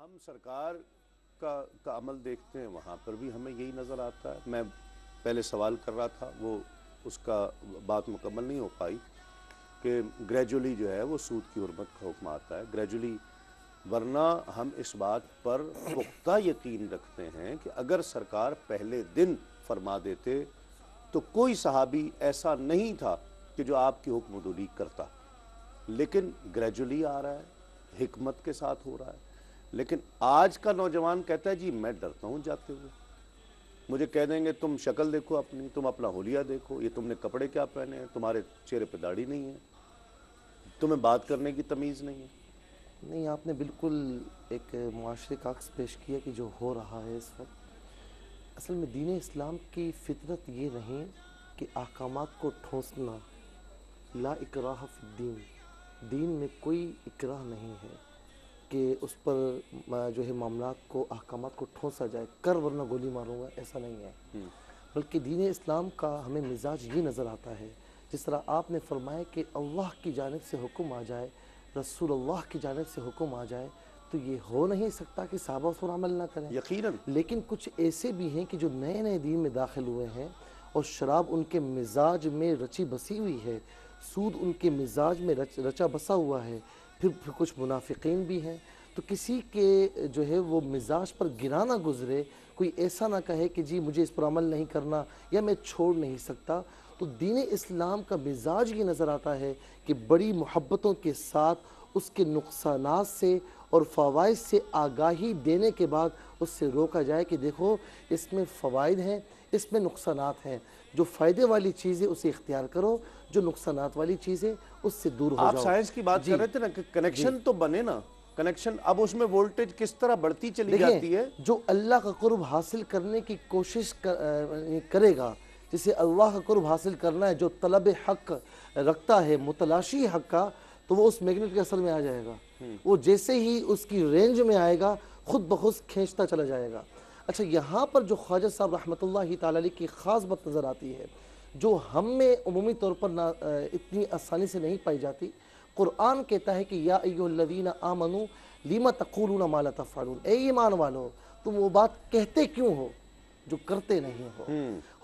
ہم سرکار کا عمل دیکھتے ہیں، وہاں پر بھی ہمیں یہی نظر آتا ہے۔ میں پہلے سوال کر رہا تھا، وہ اس کا بات مکمل نہیں ہو پائی کہ گریجولی جو ہے وہ سود کی حرمت کا حکم آتا ہے، گریجولی، ورنہ ہم اس بات پر پختہ یقین رکھتے ہیں کہ اگر سرکار پہلے دن فرما دیتے تو کوئی صحابی ایسا نہیں تھا کہ جو آپ کی حکم دولی کرتا، لیکن گریجولی آ رہا ہے، حکمت کے ساتھ ہو رہا ہے۔ لیکن آج کا نوجوان کہتا ہے جی میں ڈرتا ہوں جاتے ہوئے، مجھے کہہ دیں گے تم شکل دیکھو اپنی، تم اپنا حلیہ دیکھو، یہ تم نے کپڑے کیا پہنے ہیں، تمہارے چہرے پہ داڑھی نہیں ہے، تمہیں بات کرنے کی تمیز نہیں ہے۔ نہیں، آپ نے بالکل ایک معاشرے کا عکس پیش کیا کہ جو ہو رہا ہے اس وقت۔ اصل میں دین اسلام کی فطرت یہ نہیں کہ احکامات کو ٹھونسنا، لا اکراہ فی الدین، دین میں کوئی اکراہ نہیں ہے کہ اس پر جو ہے معاملات کو، احکامات کو ٹھونسا جائے، کر ورنہ گولی ماروں گا، ایسا نہیں ہے۔ بلکہ دین اسلام کا ہمیں مزاج یہ نظر آتا ہے، جس طرح آپ نے فرمایا کہ اللہ کی جانب سے حکم آ جائے، رسول اللہ کی جانب سے حکم آ جائے، تو یہ ہو نہیں سکتا کہ صحابہ اس پر عمل نہ کریں۔ یقیناً۔ لیکن کچھ ایسے بھی ہیں کہ جو نئے نئے دین میں داخل ہوئے ہیں اور شراب ان کے مزاج میں رچی بسی ہوئی ہے، سود ان کے مزاج میں رچا بسا ہوا ہے، پھر کچھ منافقین بھی ہیں، تو کسی کے جو ہے وہ مزاج پر گرا نہ گزرے، کوئی ایسا نہ کہے کہ جی مجھے اس پر عمل نہیں کرنا یا میں چھوڑ نہیں سکتا۔ تو دین اسلام کا مزاج یہ نظر آتا ہے کہ بڑی محبتوں کے ساتھ اس کے نقصانات سے اور فوائد سے آگاہی دینے کے بعد اس سے روکا جائے کہ دیکھو اس میں فوائد ہیں، اس میں نقصانات ہیں، جو فائدے والی چیزیں اسے اختیار کرو، جو نقصانات والی چیزیں اس سے دور ہو جاؤ۔ آپ سائنس کی بات کر رہے تھے نا کہ کنیکشن تو بنے نا، کنیکشن، اب اس میں وولٹیج کس طرح بڑھتی چلی جاتی ہے۔ جو اللہ کا قرب حاصل کرنے کی کوشش کرے گا، جسے اللہ کا قرب حاصل کرنا ہے، جو طلب حق رکھتا ہے، متلاشی حق کا، تو وہ اس میگنیٹ کے اثر میں آ جائے گا۔ وہ جیسے ہی اس کی رینج میں آئے گا خود بخود کھینچتا چلا جائے گا۔ اچھا، یہاں پر جو خواجہ صاحب رحمۃ اللہ تعالی علیہ کی خاص بات نظر آتی ہے، جو ہم میں عمومی طور پر اتنی آسانی سے نہیں پائی جاتی، قرآن کہتا ہے کہ یا ایھا الذین آمنوا لم تقولون ما لا تفعلون، اے ایمان والو تم وہ بات کہتے کیوں ہو جو کرتے نہیں ہو۔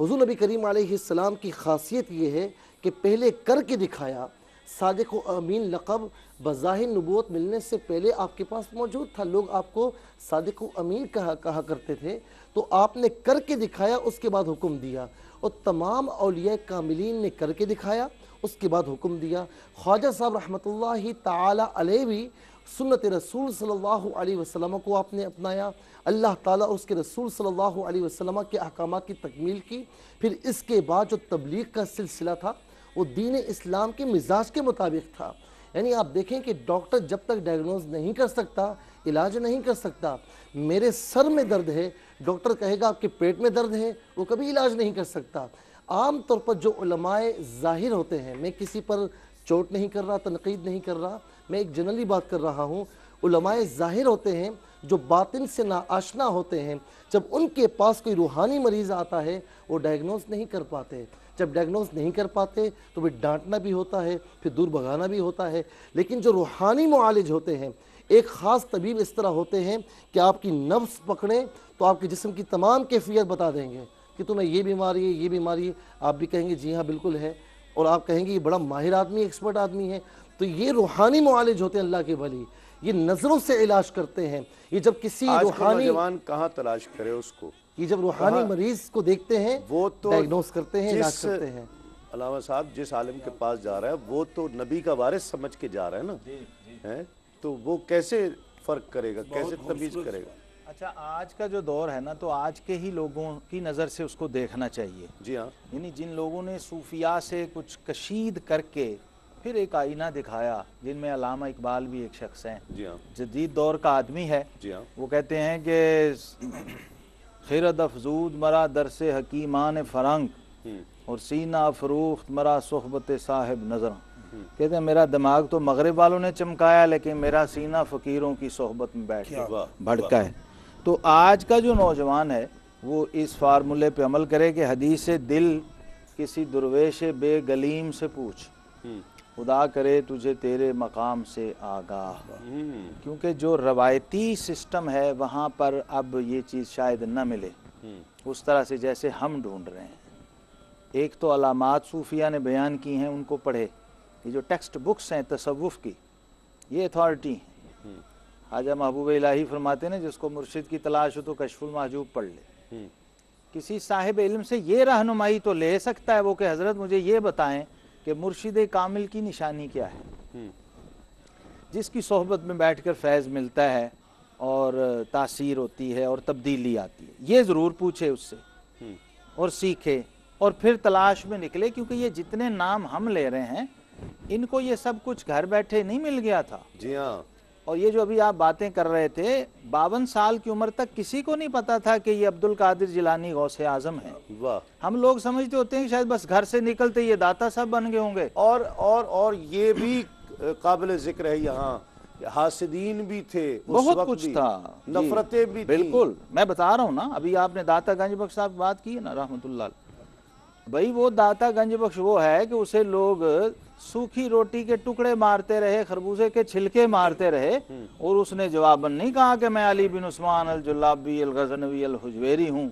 حضور نبی کریم علیہ السلام کی خاصیت یہ ہے کہ پہلے کر کے دکھایا۔ صادق و امین لقب بظاہر نبوت ملنے سے پہلے آپ کے پاس موجود تھا، لوگ آپ کو صادق و امین کہا کرتے تھے، تو آپ نے کر کے دکھایا، اس کے بعد حکم دیا، اور تمام اولیاء کاملین نے کر کے دکھایا، اس کے بعد حکم دیا۔ خواجہ صاحب رحمۃ اللہ تعالی علیہ بھی سنت رسول صلی اللہ علیہ وسلم کو آپ نے اپنایا، اللہ تعالیٰ اور اس کے رسول صلی اللہ علیہ وسلم کے احکامات کی تکمیل کی۔ پھر اس کے بعد جو تبلیغ کا سلسلہ تھا وہ دین اسلام کے مزاج کے مطابق تھا۔ یعنی آپ دیکھیں کہ ڈاکٹر جب تک ڈائیگنوز نہیں کر سکتا، علاج نہیں کر سکتا، میرے سر میں درد ہے، ڈاکٹر کہے گا آپ کے پیٹ میں درد ہے، وہ کبھی علاج نہیں کر سکتا۔ عام طور پر جو علماء ظاہر ہوتے ہیں، میں کسی پر چوٹ نہیں کر رہا، تنقید نہیں کر رہا، میں ایک جنرلی بات کر رہا ہوں، علماء ظاہر ہوتے ہیں جو باطن سے ناآشنا ہوتے ہیں، جب ان کے پاس کوئی روحانی مریض آتا ہے وہ ڈائیگنوز نہیں کر پاتے، جب ڈائیگنوز نہیں کر پاتے تو پھر ڈانٹنا بھی ہوتا ہے، پھر دور بھگانا بھی ہوتا ہے۔ لیکن جو روحانی معالج ہوتے ہیں، ایک خاص طبیب اس طرح ہوتے ہیں کہ آپ کی نبض پکڑیں تو آپ کے جسم کی تمام کیفیت بتا دیں گے کہ تمہیں یہ بیماری ہے، یہ بیماری ہے، آپ بھی کہیں گے جی ہاں بالکل ہے، اور آپ کہیں گے یہ بڑا ماہر آدمی، ایکسپرٹ آدمی ہے۔ تو یہ روحانی معالج ہوتے ہیں اللہ کے ولی، یہ نظروں سے علاج کرتے ہیں۔ یہ جب کسی روحانی نوجوان کہاں تلاش کرے اس کو، یہ جب روحانی مریض کو دیکھتے ہیں، وہ تو ڈائیگنوز کرتے ہیں، علاج کرتے ہیں۔ علامہ صاحب جس عالم کے پاس جا رہا ہے وہ تو نبی کا وارث سمجھ کے جا رہا ہے نا، تو وہ کیسے فرق کرے گا، کیسے تمیز کرے گا؟ اچھا، آج کا جو دور ہے نا، تو آج کے ہی لوگوں کی نظر سے اس کو دیکھنا چاہیے۔ جی ہاں، یعنی جن لوگوں نے صوفیاء سے کچھ کشید کر کے پھر ایک آئینہ دکھایا، جن میں علامہ اقبال بھی ایک شخص ہیں، جی ہاں، جدید دور کا آدمی ہے، جی ہاں، وہ کہتے ہیں کہ خرد افزود مرا درس حکیمان فرنگ اور سینہ افروخت مرا صحبت صاحب نظر۔ کہتے ہیں میرا دماغ تو مغرب والوں نے چمکایا، لیکن میرا سینہ فقیروں کی صحبت میں بیٹھ کے بھڑکا ہے۔ تو آج کا جو نوجوان ہے وہ اس فارمولے پہ عمل کرے کہ حدیث دل کسی درویش بے گلیم سے پوچھ، خدا کرے تجھے تیرے مقام سے آگاہ، کیونکہ جو روایتی سسٹم ہے وہاں پر اب یہ چیز شاید نہ ملے اس طرح سے جیسے ہم ڈھونڈ رہے ہیں۔ ایک تو علامات صوفیہ نے بیان کی ہیں، ان کو پڑھے، یہ جو ٹیکسٹ بکس ہیں تصوف کی یہ اتھارٹی ہیں۔ خواجہ محبوب الہی فرماتے ہیں جس کو مرشد کی تلاش ہو تو کشف المحجوب پڑھ لے۔ کسی صاحب علم سے یہ رہنمائی تو لے سکتا ہے وہ کہ حضرت مجھے یہ بتائیں کہ مرشد کامل کی نشانی کیا ہے، جس کی صحبت میں بیٹھ کر فیض ملتا ہے اور تاثیر ہوتی ہے اور تبدیلی آتی ہے، یہ ضرور پوچھے اس سے اور سیکھے اور پھر تلاش میں نکلے، کیونکہ یہ جتنے نام ہم لے رہے ہیں ان کو یہ سب کچھ گھر بیٹھے نہیں مل گیا تھا۔ جی ہاں، اور یہ جو ابھی آپ باتیں کر رہے تھے 52 سال کی عمر تک کسی کو نہیں پتا تھا کہ یہ عبد القادر جیلانی غوث اعظم ہے۔ واہ، ہم لوگ سمجھتے ہوتے ہیں کہ شاید بس گھر سے نکلتے یہ داتا صاحب بن گئے ہوں گے۔ اور یہ بھی قابل ذکر ہے یہاں حاسدین بھی تھے اس بہت وقت کچھ بھی، تھا، نفرتیں بھی تھیں۔ بالکل، میں بتا رہا ہوں نا، ابھی آپ نے داتا گنج بخش صاحب کی بات کی ہے نا رحمۃ اللہ علیہ، بھائی وہ داتا گنج بخش وہ ہے کہ اسے لوگ سوکھی روٹی کے ٹکڑے مارتے رہے، خربوزے کے چھلکے مارتے رہے، اور اس نے جواباً نہیں کہا کہ میں علی بن عثمان الجلابی الغزنوی الحجویری ہوں،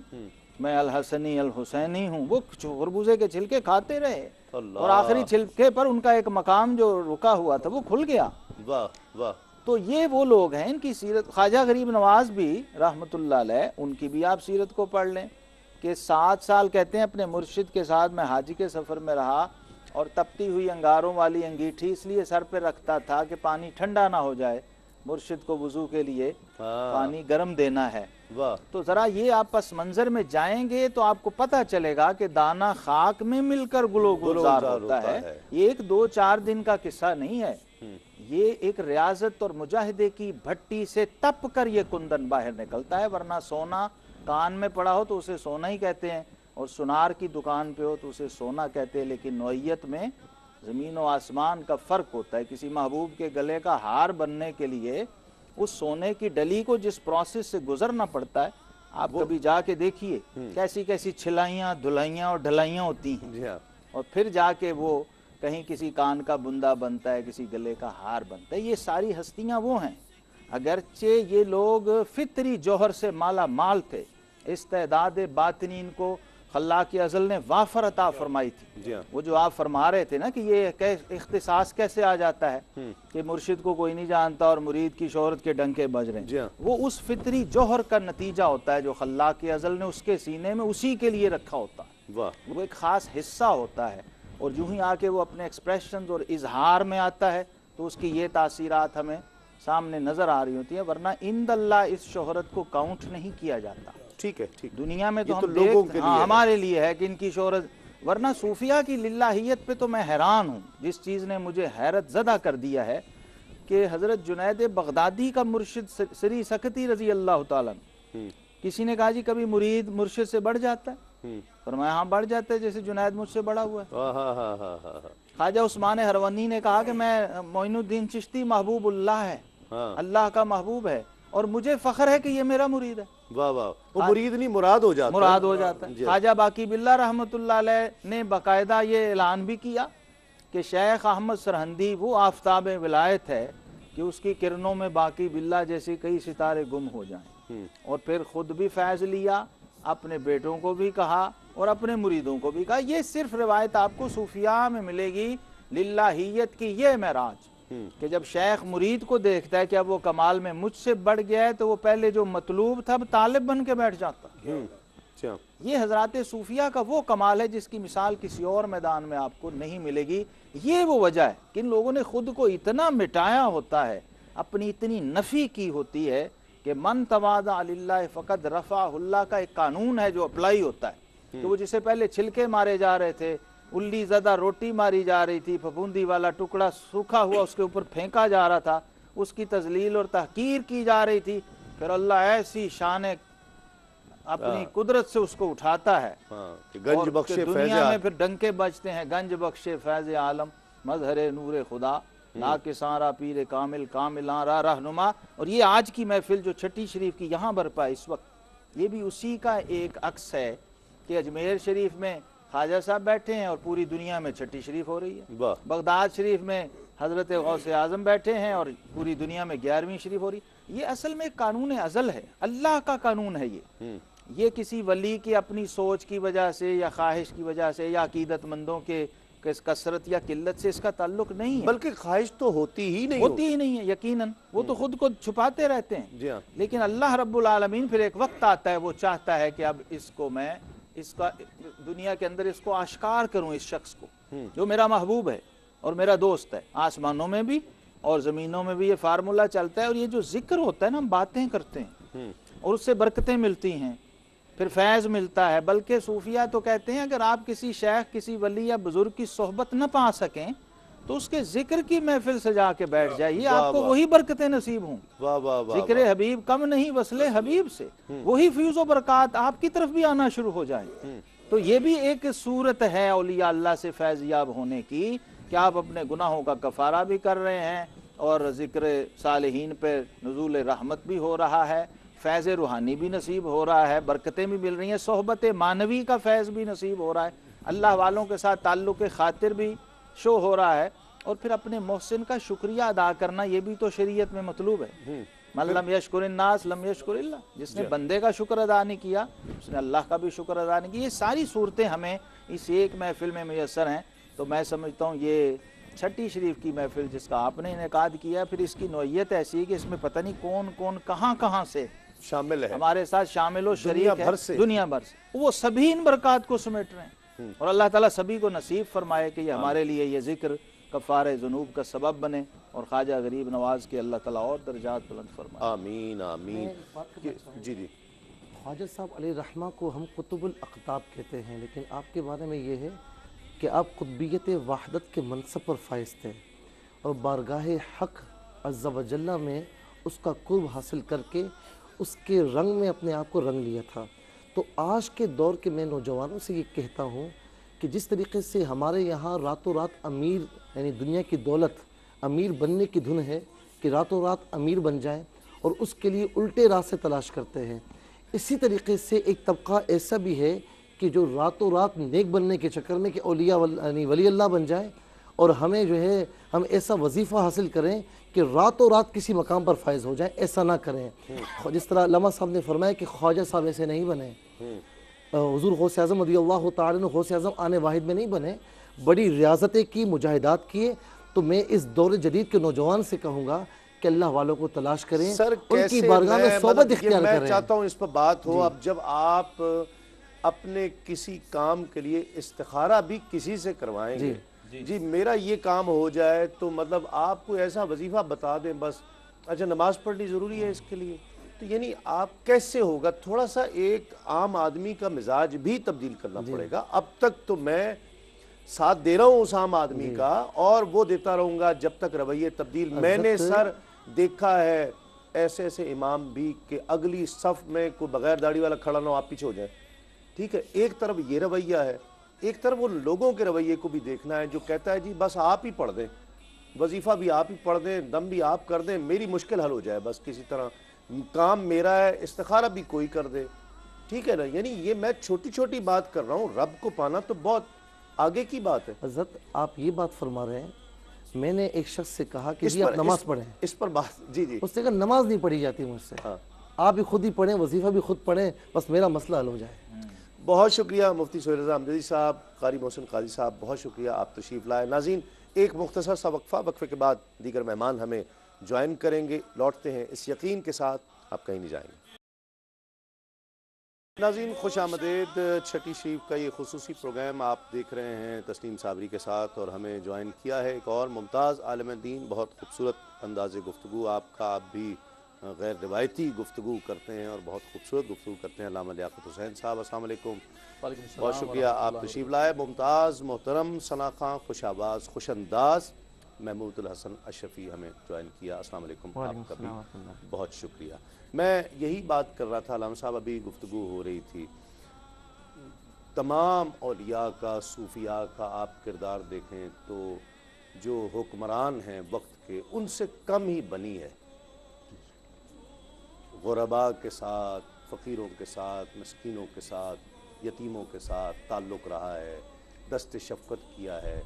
میں الحسنی الحسینی ہوں، وہ خربوزے کے چھلکے کھاتے رہے اور آخری چھلکے پر ان کا ایک مقام جو رکا ہوا تھا وہ کھل گیا۔ واہ واہ، تو یہ وہ لوگ ہیں، ان کی سیرت، خواجہ غریب نواز بھی رحمۃ اللہ علیہ، ان کی بھی آپ سیرت کو پڑھ لیں کہ 7 سال کہتے ہیں اپنے مرشد کے ساتھ میں حاجی کے سفر میں رہا، اور تپتی ہوئی انگاروں والی انگیٹھی اس لیے سر پہ رکھتا تھا کہ پانی ٹھنڈا نہ ہو جائے، مرشد کو وضو کے لیے پانی گرم دینا ہے۔ تو ذرا یہ آپ پس منظر میں جائیں گے تو آپ کو پتہ چلے گا کہ دانا خاک میں مل کر گلو گلزار ہوتا ہے، یہ ایک 2-4 دن کا قصہ نہیں ہے، یہ ایک ریاضت اور مجاہدے کی بھٹی سے تپ کر یہ کندن باہر نکلتا ہے، ورنہ سونا کان میں پڑا ہو تو اسے سونا ہی کہتے ہیں، اور سنار کی دکان پہ ہو تو اسے سونا کہتے ہیں، لیکن نوعیت میں زمین و آسمان کا فرق ہوتا ہے۔ کسی محبوب کے گلے کا ہار بننے کے لیے اس سونے کی ڈلی کو جس پروسیس سے گزرنا پڑتا ہے، آپ کبھی جا کے دیکھیے کیسی کیسی چھلائیاں دھلائیاں اور ڈھلائیاں ہوتی ہیں، اور پھر جا کے وہ کہیں کسی کان کا بندہ بنتا ہے، کسی گلے کا ہار بنتا ہے۔ یہ ساری ہستیاں وہ ہیں، اگرچہ یہ لوگ فطری جوہر سے مالا مال تھے، استعداد باطنی ان کو خلاق ازل نے وافر عطا فرمائی تھی۔ وہ جو آپ فرما رہے تھے نا کہ یہ اختصاص کیسے آ جاتا ہے کہ مرشد کو کوئی نہیں جانتا اور مرید کی شہرت کے ڈنکے بج رہے ہیں، وہ اس فطری جوہر کا نتیجہ ہوتا ہے جو خلاق ازل نے اس کے سینے میں اسی کے لیے رکھا ہوتا ہے، وہ ایک خاص حصہ ہوتا ہے، اور جو ہی آ کے وہ اپنے ایکسپریشنز اور اظہار میں آتا ہے تو اس کی یہ تاثیرات ہمیں سامنے نظر آ رہی ہوتی ہیں، ورنہ عند اللہ اس شہرت کو کاؤنٹ نہیں کیا جاتا۔ ٹھیک ہے، ٹھیک، دنیا میں تو ہم لوگوں کے لیے ہمارے لیے ہے کہ ان کی شہرت، ورنہ صوفیہ کی للہیت پہ تو میں حیران ہوں۔ جس چیز نے مجھے حیرت زدہ کر دیا ہے کہ حضرت جنید بغدادی کا مرشد سری سکتی رضی اللہ تعالیٰ، کسی نے کہا جی کبھی مرید مرشد سے بڑھ جاتا ہے؟ فرمایا ہاں بڑھ جاتا ہے، جیسے جنید مجھ سے بڑا ہوا ہے۔ خواجہ عثمان ہرونی نے کہا کہ میں معین الدین چشتی محبوب اللہ ہے، اللہ کا محبوب ہے، اور مجھے فخر ہے کہ یہ میرا مرید ہے۔ واہ واہ، وہ مرید نہیں مراد ہو جاتا ہے، مراد ہو جاتا ہے۔ خواجہ باقی باللہ رحمۃ اللہ علیہ نے باقاعدہ یہ اعلان بھی کیا کہ شیخ احمد سرہندی وہ آفتاب ولایت ہے کہ اس کی کرنوں میں باقی باللہ جیسے کئی ستارے گم ہو جائیں، اور پھر خود بھی فیض لیا، اپنے بیٹوں کو بھی کہا اور اپنے مریدوں کو بھی کہا۔ یہ صرف روایت آپ کو صوفیاء میں ملے گی، للہیت کی یہ معراج کہ جب شیخ مرید کو دیکھتا ہے کہ اب وہ کمال میں مجھ سے بڑھ گیا ہے تو وہ پہلے جو مطلوب تھا طالب بن کے بیٹھ جاتا۔ یہ حضرات صوفیہ کا وہ کمال ہے جس کی مثال کسی اور میدان میں آپ کو نہیں ملے گی۔ یہ وہ وجہ ہے کہ ان لوگوں نے خود کو اتنا مٹایا ہوتا ہے، اپنی اتنی نفی کی ہوتی ہے کہ من تواضع للہ فقد رفعہ اللہ کا ایک قانون ہے جو اپلائی ہوتا ہے، کہ وہ جسے پہلے چھلکے مارے جا رہے تھے، الی زدہ روٹی ماری جا رہی تھی، پھپھوندی والا ٹکڑا سوکھا ہوا اس کے اوپر پھینکا جا رہا تھا، اس کی تذلیل اور تحقیر کی جا رہی تھی، پھر اللہ ایسی شان اپنی قدرت سے اس کو اٹھاتا ہے، گنج بخش دنیا میں پھر ڈنکے بجتے ہیں، گنج بخش فیض عالم مظہر نور خدا، لا کے سارا پیر کامل کاملاں راہ رہنما۔ اور یہ آج کی محفل جو چھٹی شریف کی یہاں برپا اس وقت، یہ بھی اسی کا ایک عکس ہے کہ اجمیر شریف میں خواجہ صاحب بیٹھے ہیں اور پوری دنیا میں چھٹی شریف ہو رہی ہے، واہ بغداد شریف میں حضرت غوث اعظم بیٹھے ہیں اور پوری دنیا میں 11ویں شریف ہو رہی ہے۔ یہ اصل میں قانون ازل ہے، اللہ کا قانون ہے یہ کسی ولی کی اپنی سوچ کی وجہ سے یا خواہش کی وجہ سے یا عقیدت مندوں کے کثرت یا قلت سے اس کا تعلق نہیں ہے، بلکہ خواہش تو ہوتی ہی نہیں ہوتی ہی نہیں ہے یقیناً، وہ تو خود کو چھپاتے رہتے ہیں، جی ہاں لیکن اللہ رب العالمین پھر ایک وقت آتا ہے وہ چاہتا ہے کہ اب اس کو میں اس کا دنیا کے اندر اس کو آشکار کروں، اس شخص کو جو میرا محبوب ہے اور میرا دوست ہے، آسمانوں میں بھی اور زمینوں میں بھی یہ فارمولہ چلتا ہے۔ اور یہ جو ذکر ہوتا ہے نا، ہم باتیں کرتے ہیں اور اس سے برکتیں ملتی ہیں، پھر فیض ملتا ہے، بلکہ صوفیہ تو کہتے ہیں اگر آپ کسی شیخ کسی ولی یا بزرگ کی صحبت نہ پا سکیں تو اس کے ذکر کی محفل سے جا کے بیٹھ جائیے، آپ کو وہی برکتیں نصیب ہوں۔ واہ واہ واہ ذکر حبیب کم نہیں وصل حبیب سے، وہی فیض و برکات آپ کی طرف بھی آنا شروع ہو جائیں۔ تو یہ بھی ایک صورت ہے اولیاء اللہ سے فیض یاب ہونے کی کہ آپ اپنے گناہوں کا کفارہ بھی کر رہے ہیں اور ذکر صالحین پہ نزول رحمت بھی ہو رہا ہے، فیض روحانی بھی نصیب ہو رہا ہے، برکتیں بھی مل رہی ہیں، صحبت معنوی کا فیض بھی نصیب ہو رہا ہے، اللہ والوں کے ساتھ تعلق خاطر بھی شو ہو رہا ہے، اور پھر اپنے محسن کا شکریہ ادا کرنا یہ بھی تو شریعت میں مطلوب ہے۔ من لم یشکر الناس لم یشکر اللہ، جس نے بندے کا شکر ادا نہیں کیا اس نے اللہ کا بھی شکر ادا نہیں کیا۔ یہ ساری صورتیں ہمیں اس ایک محفل میں میسر ہیں، تو میں سمجھتا ہوں یہ چھٹی شریف کی محفل جس کا آپ نے انعقاد کیا، پھر اس کی نوعیت ایسی ہے کہ اس میں پتہ نہیں کون کون کہاں سے شامل ہے، ہمارے ساتھ شامل و شریک دنیا ہے، بھر سے، دنیا بھر سے، وہ سبھی ان برکات کو سمیٹ رہے ہیں، اور اللہ تعالیٰ سبھی کو نصیب فرمائے کہ یہ ہمارے لیے یہ ذکر کفارہ ذنوب کا سبب بنے، اور خواجہ غریب نواز کے اللہ تعالیٰ اور درجات بلند فرمائے۔ آمین آمین۔ جی جی خواجہ صاحب علیہ رحمہ کو ہم قطب الاقطاب کہتے ہیں، لیکن آپ کے بارے میں یہ ہے کہ آپ قطبیت وحدت کے منصب پر فائز تھے اور بارگاہ حق عز و جل میں اس کا قرب حاصل کر کے اس کے رنگ میں اپنے آپ کو رنگ لیا تھا۔ تو آج کے دور کے میں نوجوانوں سے یہ کہتا ہوں کہ جس طریقے سے ہمارے یہاں راتوں رات امیر، یعنی دنیا کی دولت امیر بننے کی دھن ہے کہ راتوں رات امیر بن جائیں اور اس کے لیے الٹے راستے تلاش کرتے ہیں، اسی طریقے سے ایک طبقہ ایسا بھی ہے کہ جو راتوں رات نیک بننے کے چکر میں کہ اولیاء یعنی ولی اللہ بن جائیں، اور ہمیں جو ہے ہم ایسا وظیفہ حاصل کریں کہ راتوں رات کسی مقام پر فائز ہو جائیں، ایسا نہ کریں۔ جس طرح علامہ صاحب نے فرمایا کہ خواجہ صاحب ایسے نہیں بنے، حضور غوث اعظم رضی اللہ تعالیٰ عنہ غوث اعظم آنے واحد میں نہیں بنے، بڑی ریاضتیں کی، مجاہدات کیے۔ تو میں اس دور جدید کے نوجوان سے کہوں گا کہ اللہ والوں کو تلاش کریں، سر ان کی بارگاہ میں صحبت اختیار میں کریں۔ چاہتا ہوں اس پر بات ہو۔ اب جب آپ اپنے کسی کام کے لیے استخارہ بھی کسی سے کروائیں گے، جی میرا یہ کام ہو جائے، تو مطلب آپ کو ایسا وظیفہ بتا دیں بس، اچھا نماز پڑھنی ضروری ہے اس کے لیے، تو یعنی آپ کیسے ہوگا؟ تھوڑا سا ایک عام آدمی کا مزاج بھی تبدیل کرنا پڑے گا۔ اب تک تو میں ساتھ دے رہا ہوں اس عام آدمی کا، اور وہ دیتا رہوں گا جب تک رویے تبدیل۔ میں نے سر دیکھا ہے ایسے ایسے امام بھی کہ اگلی صف میں کوئی بغیر داڑھی والا کھڑا نہ ہو، آپ پیچھے ہو جائیں، ٹھیک ہے؟ ایک طرف یہ رویہ ہے، ایک طرف وہ لوگوں کے رویے کو بھی دیکھنا ہے جو کہتا ہے جی بس آپ ہی پڑھ دیں، وظیفہ بھی آپ ہی پڑھ دیں، دم بھی آپ کر دیں، میری مشکل حل ہو جائے، بس کسی طرح کام میرا ہے، استخارہ بھی کوئی کر دے، ٹھیک ہے نا؟ یعنی یہ میں چھوٹی چھوٹی بات کر رہا ہوں، رب کو پانا تو بہت آگے کی بات ہے۔ حضرت آپ یہ بات فرما رہے ہیں، میں نے ایک شخص سے کہا کہ جی آپ نماز پڑھیں، اس پر بات، جی جی، اس نے کہا نماز نہیں پڑھی جاتی مجھ سے، آپ بھی خود ہی پڑھیں، وظیفہ بھی خود پڑھیں، بس میرا مسئلہ حل ہو جائے۔ بہت شکریہ مفتی سہیل رضا امجدی صاحب، قاری محسن قاضی صاحب، بہت شکریہ آپ تشریف لائے۔ ناظرین ایک مختصر سا وقفے کے بعد دیگر مہمان ہمیں جوائن کریں گے، لوٹتے ہیں اس یقین کے ساتھ آپ کہیں نہیں جائیں گے۔ ناظرین خوش آمدید، چھٹی شریف کا یہ خصوصی پروگرام آپ دیکھ رہے ہیں تسنیم صابری کے ساتھ، اور ہمیں جوائن کیا ہے ایک اور ممتاز عالم دین، بہت خوبصورت انداز گفتگو آپ کا، آپ بھی غیر روایتی گفتگو کرتے ہیں اور بہت خوبصورت گفتگو کرتے ہیں، علامہ لیاقت حسین صاحب، السلام علیکم۔ بہت شکریہ آپ تشریف لائے۔ ممتاز، محترم، ثناخواں، خوش آواز، خوش انداز محمود الحسن اشرفی ہمیں جوائن کیا، السلام علیکم آپ کا بھی بہت شکریہ۔ میں یہی بات کر رہا تھا علامہ صاحب، ابھی گفتگو ہو رہی تھی، تمام اولیاء کا، صوفیاء کا آپ کردار دیکھیں تو جو حکمران ہیں وقت کے ان سے کم ہی بنی ہے، غرباء کے ساتھ، فقیروں کے ساتھ، مسکینوں کے ساتھ یتیموں کے ساتھ تعلق رہا ہے، دست شفقت کیا ہے،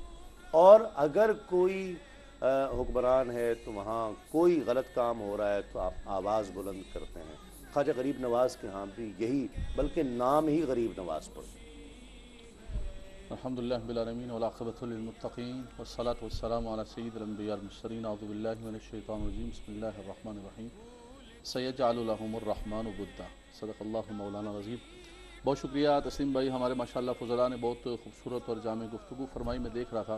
اور اگر کوئی حکمران ہے تو وہاں کوئی غلط کام ہو رہا ہے تو آپ آواز بلند کرتے ہیں۔ خواجہ غریب نواز کے ہاں بھی یہی، بلکہ نام ہی غریب نواز پڑتا ہے۔ الحمدللہ رب العالمین والعاقبۃ للمتقین والصلاة والسلام علی سید الانبیاء والمرسلین، اعوذ باللہ من الشیطان الرجیم، بسم اللہ الرحمن الرحیم، سیجعل لهم الرحمن ودا، صدق اللہ مولانا العظیم۔ بہت شکریہ تسلیم بھائی، ہمارے ماشاءاللہ فضلاء نے بہت خوبصورت اور جامع گفتگو فرمائی، میں دیکھ رہا تھا،